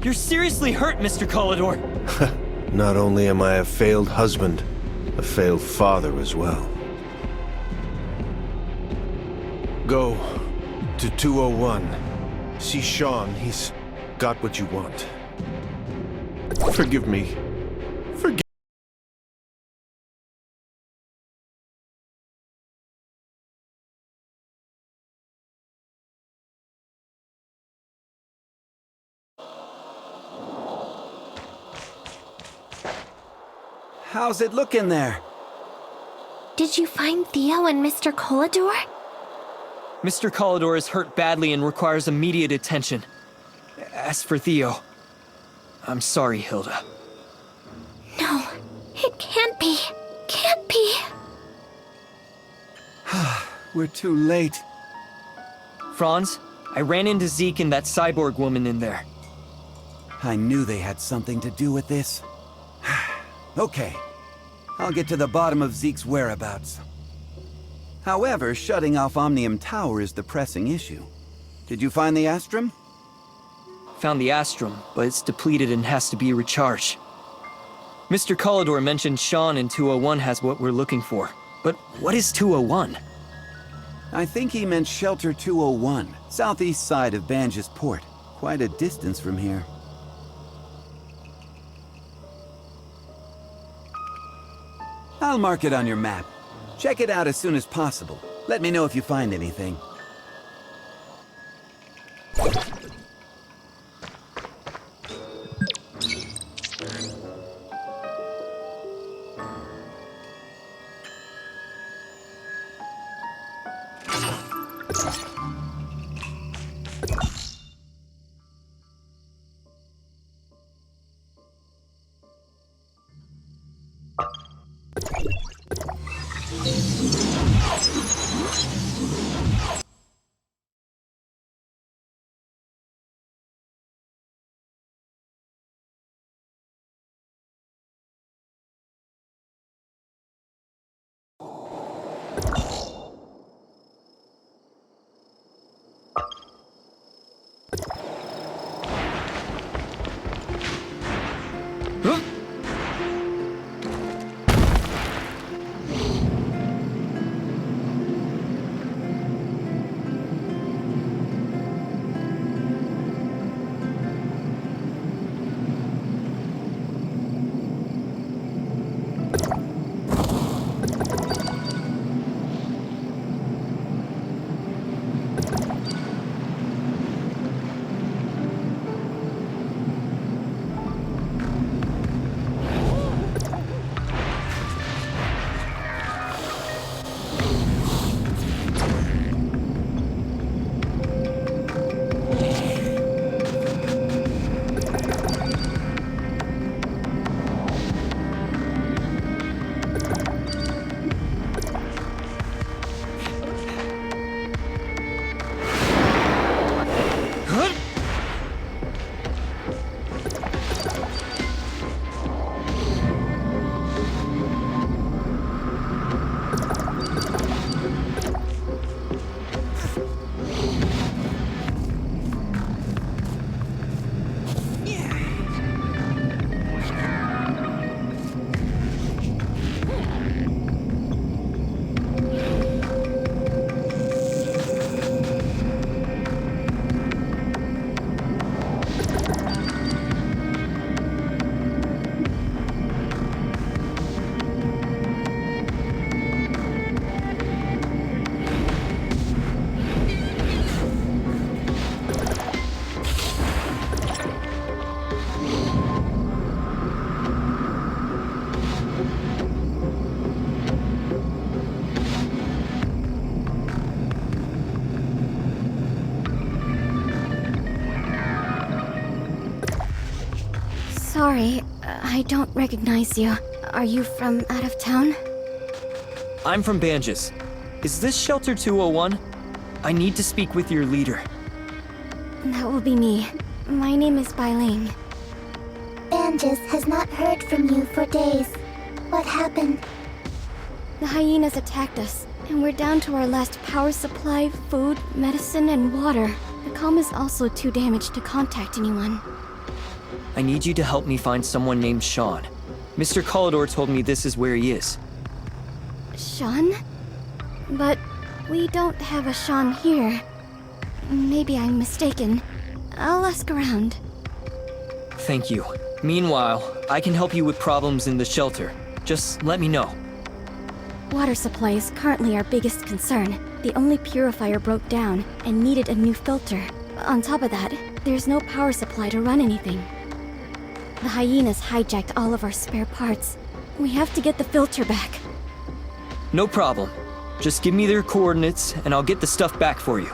S4: You're seriously hurt, Mr. Calidor!
S7: Not only am I a failed husband, a failed father as well. Go to 201. See Sean, he's got what you want. Forgive me. Forgive.
S19: How's it looking there?
S1: Did you find Theo and Mr. Calidor?
S4: Mr. Calidor is hurt badly and requires immediate attention. As for Theo, I'm sorry, Hilda.
S1: No, it can't be. Can't be.
S19: We're too late.
S4: Franz, I ran into Zeke and that cyborg woman in there.
S19: I knew they had something to do with this. Okay, I'll get to the bottom of Zeke's whereabouts. However, shutting off Omnium Tower is the pressing issue. Did you find the Astrum?
S4: Found the Astrum, but it's depleted and has to be recharged. Mr. Calidor mentioned Sean in 201 has what we're looking for. But what is 201?
S19: I think he meant Shelter 201, southeast side of Banj's Port. Quite a distance from here. I'll mark it on your map. Check it out as soon as possible. Let me know if you find anything.
S3: Sorry, I don't recognize you. Are you from out of town?
S4: I'm from Banges. Is this Shelter 201? I need to speak with your leader.
S3: That will be me. My name is Bailing.
S1: Banges has not heard from you for days. What happened?
S3: The hyenas attacked us, and we're down to our last power supply, food, medicine, and water. The comm is also too damaged to contact anyone.
S4: I need you to help me find someone named Sean. Mr. Calidor told me this is where he is.
S3: Sean? But we don't have a Sean here. Maybe I'm mistaken. I'll ask around.
S4: Thank you. Meanwhile, I can help you with problems in the shelter. Just let me know.
S3: Water supply is currently our biggest concern. The only purifier broke down and needed a new filter. On top of that, there's no power supply to run anything. The hyenas hijacked all of our spare parts. We have to get the filter back.
S4: No problem. Just give me their coordinates, and I'll get the stuff back for you.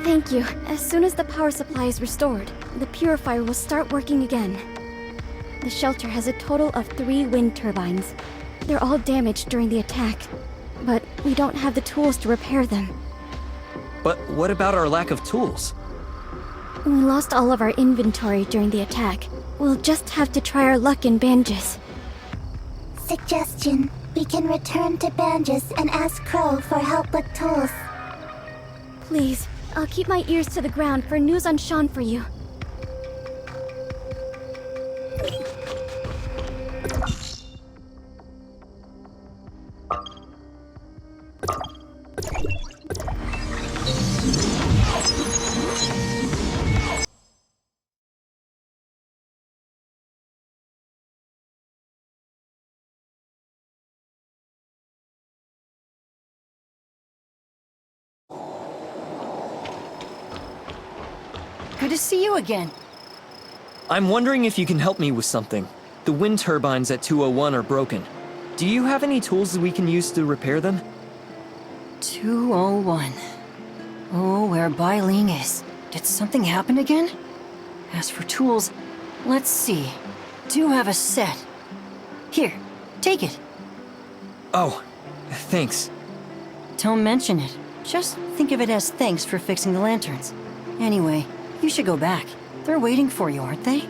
S3: Thank you. As soon as the power supply is restored, the purifier will start working again. The shelter has a total of 3 wind turbines. They're all damaged during the attack, but we don't have the tools to repair them.
S4: But what about our lack of tools?
S3: We lost all of our inventory during the attack. We'll just have to try our luck in Banges.
S1: Suggestion. We can return to Banges and ask Crow for help with tools.
S3: Please, I'll keep my ears to the ground for news on Sean for you.
S6: Good to see you again.
S4: I'm wondering if you can help me with something. The wind turbines at 201 are broken. Do you have any tools that we can use to repair them?
S6: 201. Oh, where Bai Ling is. Did something happen again? As for tools, let's see. Do have a set. Here, take it.
S4: Oh, thanks.
S6: Don't mention it. Just think of it as thanks for fixing the lanterns. Anyway, you should go back. They're waiting for you, aren't they?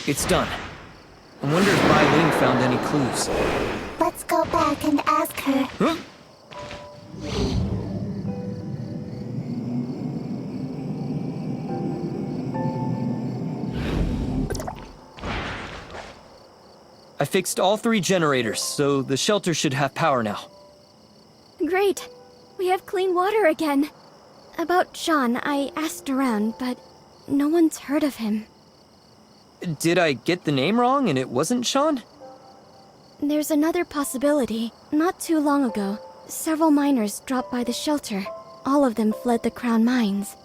S4: It's done. I wonder if Bai Ling found any clues.
S1: Let's go back and ask her.
S4: Huh? I fixed all 3 generators, so the shelter should have power now.
S3: Great. We have clean water again. About Sean, I asked around, but no one's heard of him.
S4: Did I get the name wrong and it wasn't Sean?
S3: There's another possibility. Not too long ago, several miners dropped by the shelter. All of them fled the Crown Mines.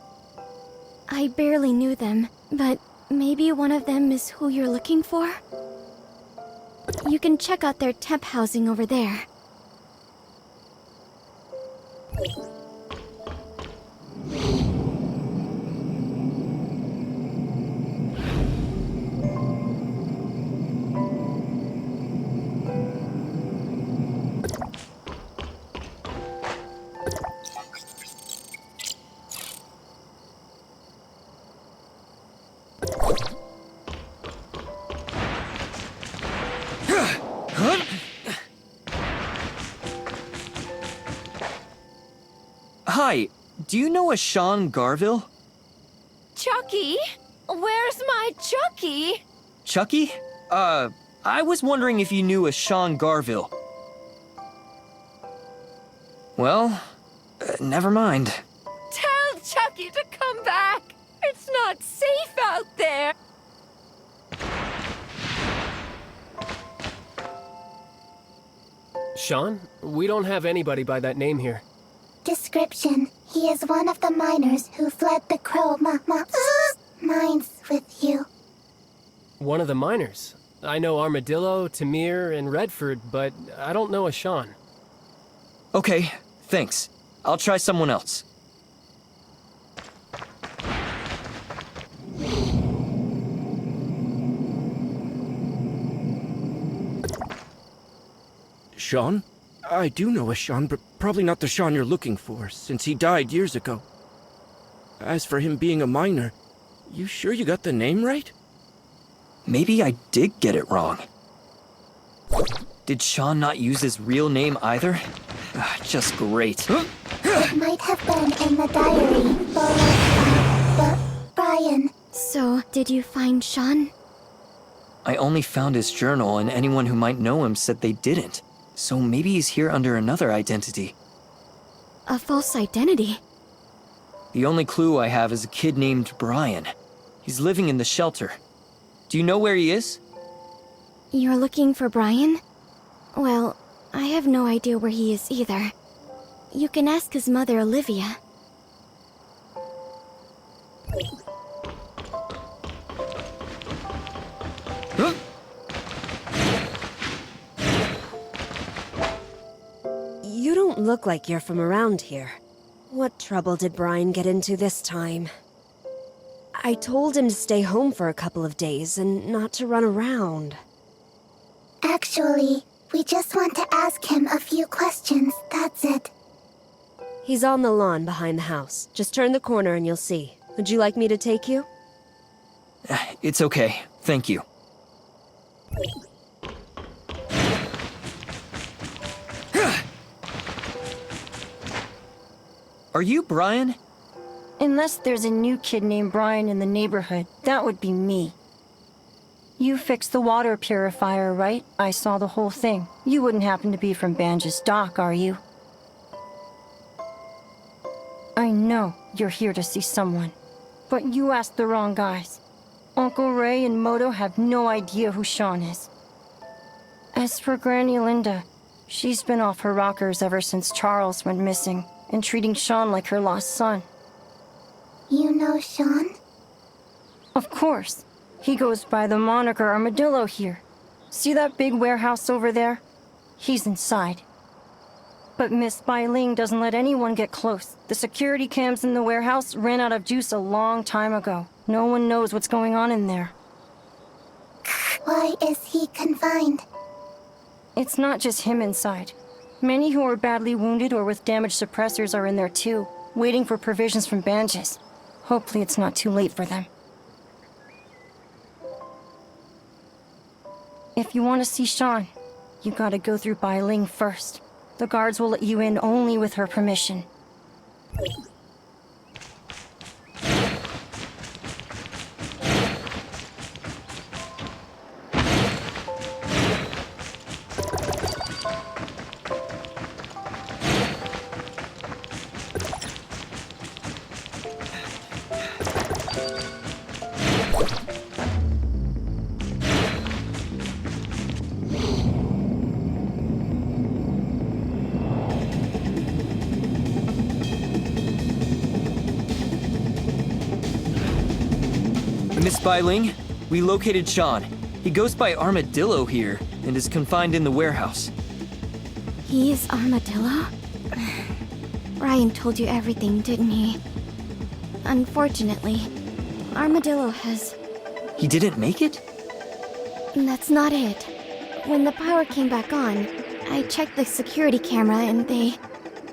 S3: I barely knew them, but maybe one of them is who you're looking for? You can check out their temp housing over there.
S4: Hi, do you know a Sean Garville?
S8: Chucky? Where's my Chucky?
S4: Chucky? I was wondering if you knew a Sean Garville. Well, never mind.
S8: Tell Chucky to come back. It's not safe out there.
S5: Sean? We don't have anybody by that name here.
S1: Description. He is one of the miners who fled the Crow mines with you.
S5: One of the miners. I know Armadillo, Tamir, and Redford, but I don't know a Sean.
S4: Okay, thanks. I'll try someone else.
S11: Sean? I do know a Sean, but probably not the Sean you're looking for, since he died years ago. As for him being a miner, you sure you got the name right?
S4: Maybe I did get it wrong. Did Sean not use his real name either? Just great.
S1: It might have been in the diary, but Brian.
S3: So, did you find Sean?
S4: I only found his journal, and anyone who might know him said they didn't. So maybe he's here under another identity.
S3: A false identity?
S4: The only clue I have is a kid named Brian. He's living in the shelter. Do you know where he is?
S3: You're looking for Brian? Well, I have no idea where he is either. You can ask his mother, Olivia.
S4: Huh?
S23: You don't look like you're from around here. What trouble did Brian get into this time? I told him to stay home for a couple of days and not to run around.
S1: Actually, we just want to ask him a few questions, that's it.
S23: He's on the lawn behind the house. Just turn the corner and you'll see. Would you like me to take you?
S4: It's okay, thank you. Are you Brian?
S6: Unless there's a new kid named Brian in the neighborhood, that would be me. You fixed the water purifier, right? I saw the whole thing. You wouldn't happen to be from Banj's dock, are you? I know you're here to see someone, but you asked the wrong guys. Uncle Ray and Moto have no idea who Sean is. As for Granny Linda, she's been off her rockers ever since Charles went missing, and treating Sean like her lost son.
S1: You know Sean?
S6: Of course. He goes by the moniker Armadillo here. See that big warehouse over there? He's inside. But Miss Bai Ling doesn't let anyone get close. The security cams in the warehouse ran out of juice a long time ago. No one knows what's going on in there.
S1: Why is he confined?
S6: It's not just him inside. Many who are badly wounded or with damaged suppressors are in there too, waiting for provisions from Banjis. Hopefully it's not too late for them. If you want to see Sean, you gotta go through Bai Ling first. The guards will let you in only with her permission.
S4: Miss Bailing, we located Sean. He goes by Armadillo here and is confined in the warehouse.
S3: He's Armadillo? Ryan told you everything, didn't he? Unfortunately, Armadillo has...
S4: He didn't make it?
S3: That's not it. When the power came back on, I checked the security camera and they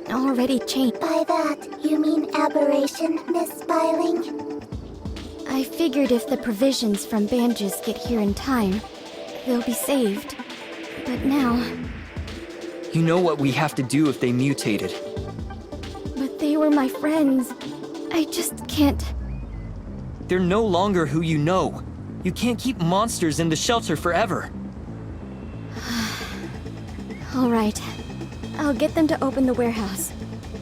S3: already changed.
S1: By that, you mean aberration, Miss Bailing?
S3: I figured if the provisions from Banges get here in time, they'll be saved. But now...
S4: You know what we have to do if they mutated.
S3: But they were my friends. I just can't...
S4: They're no longer who you know. You can't keep monsters in the shelter forever.
S3: All right. I'll get them to open the warehouse.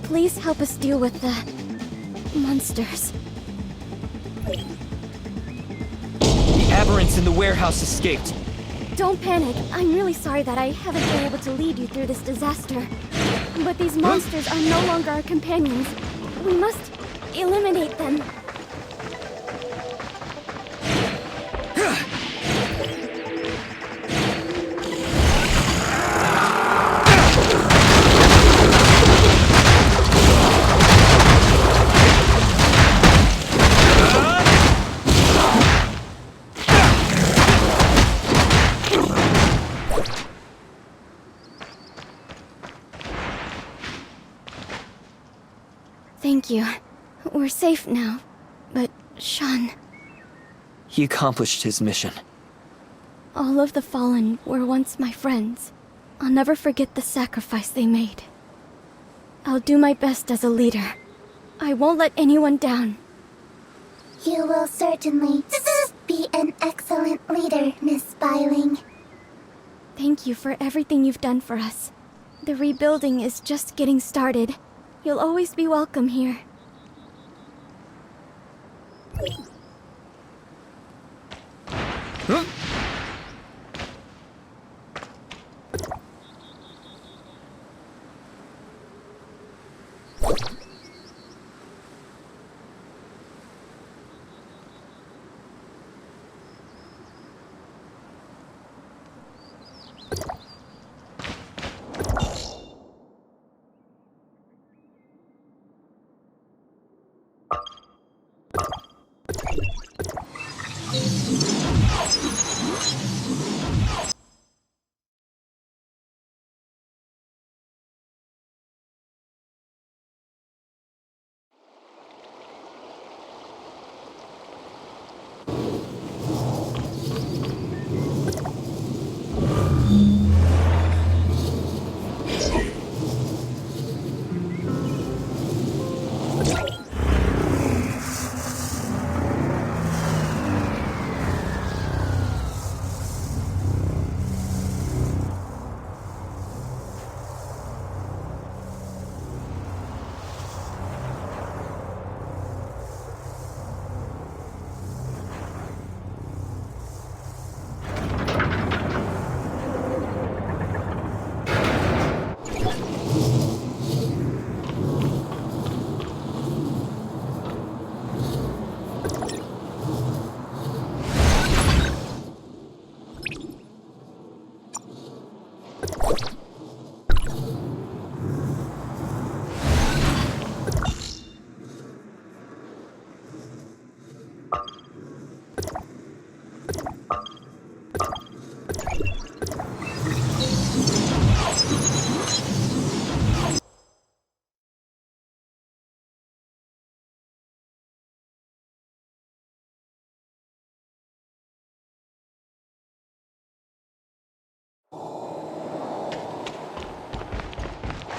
S3: Please help us deal with the... monsters.
S4: The aberrants in the warehouse escaped.
S3: Don't panic. I'm really sorry that I haven't been able to lead you through this disaster. But these monsters are no longer our companions. We must eliminate them. Thank you. We're safe now. But, Sean...
S4: He accomplished his mission.
S3: All of the Fallen were once my friends. I'll never forget the sacrifice they made. I'll do my best as a leader. I won't let anyone down.
S1: You will certainly be an excellent leader, Miss Bailing.
S3: Thank you for everything you've done for us. The rebuilding is just getting started. You'll always be welcome here.
S4: Huh?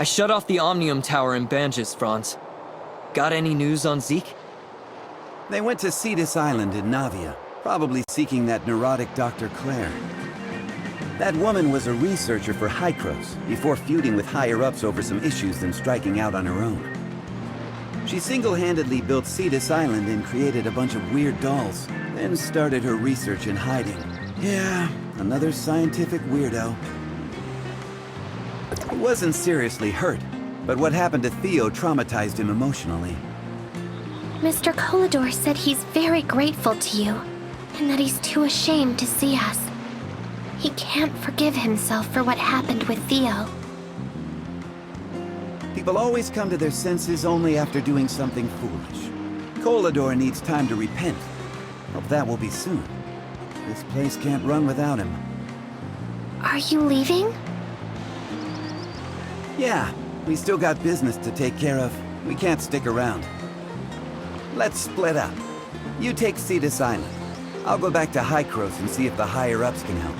S4: I shut off the Omnium Tower in Banges, Franz. Got any news on Zeke?
S19: They went to Cetus Island in Navia, probably seeking that neurotic Dr. Claire. That woman was a researcher for Hykros, before feuding with higher-ups over some issues and striking out on her own. She single-handedly built Cetus Island and created a bunch of weird dolls, then started her research in hiding. Yeah, another scientific weirdo. He wasn't seriously hurt, but what happened to Theo traumatized him emotionally.
S1: Mr. Kolador said he's very grateful to you, and that he's too ashamed to see us. He can't forgive himself for what happened with Theo.
S19: People always come to their senses only after doing something foolish. Kolador needs time to repent. Hope that will be soon. This place can't run without him.
S1: Are you leaving?
S19: Yeah, we still got business to take care of. We can't stick around. Let's split up. You take Cetus Island. I'll go back to Hykros and see if the higher-ups can help.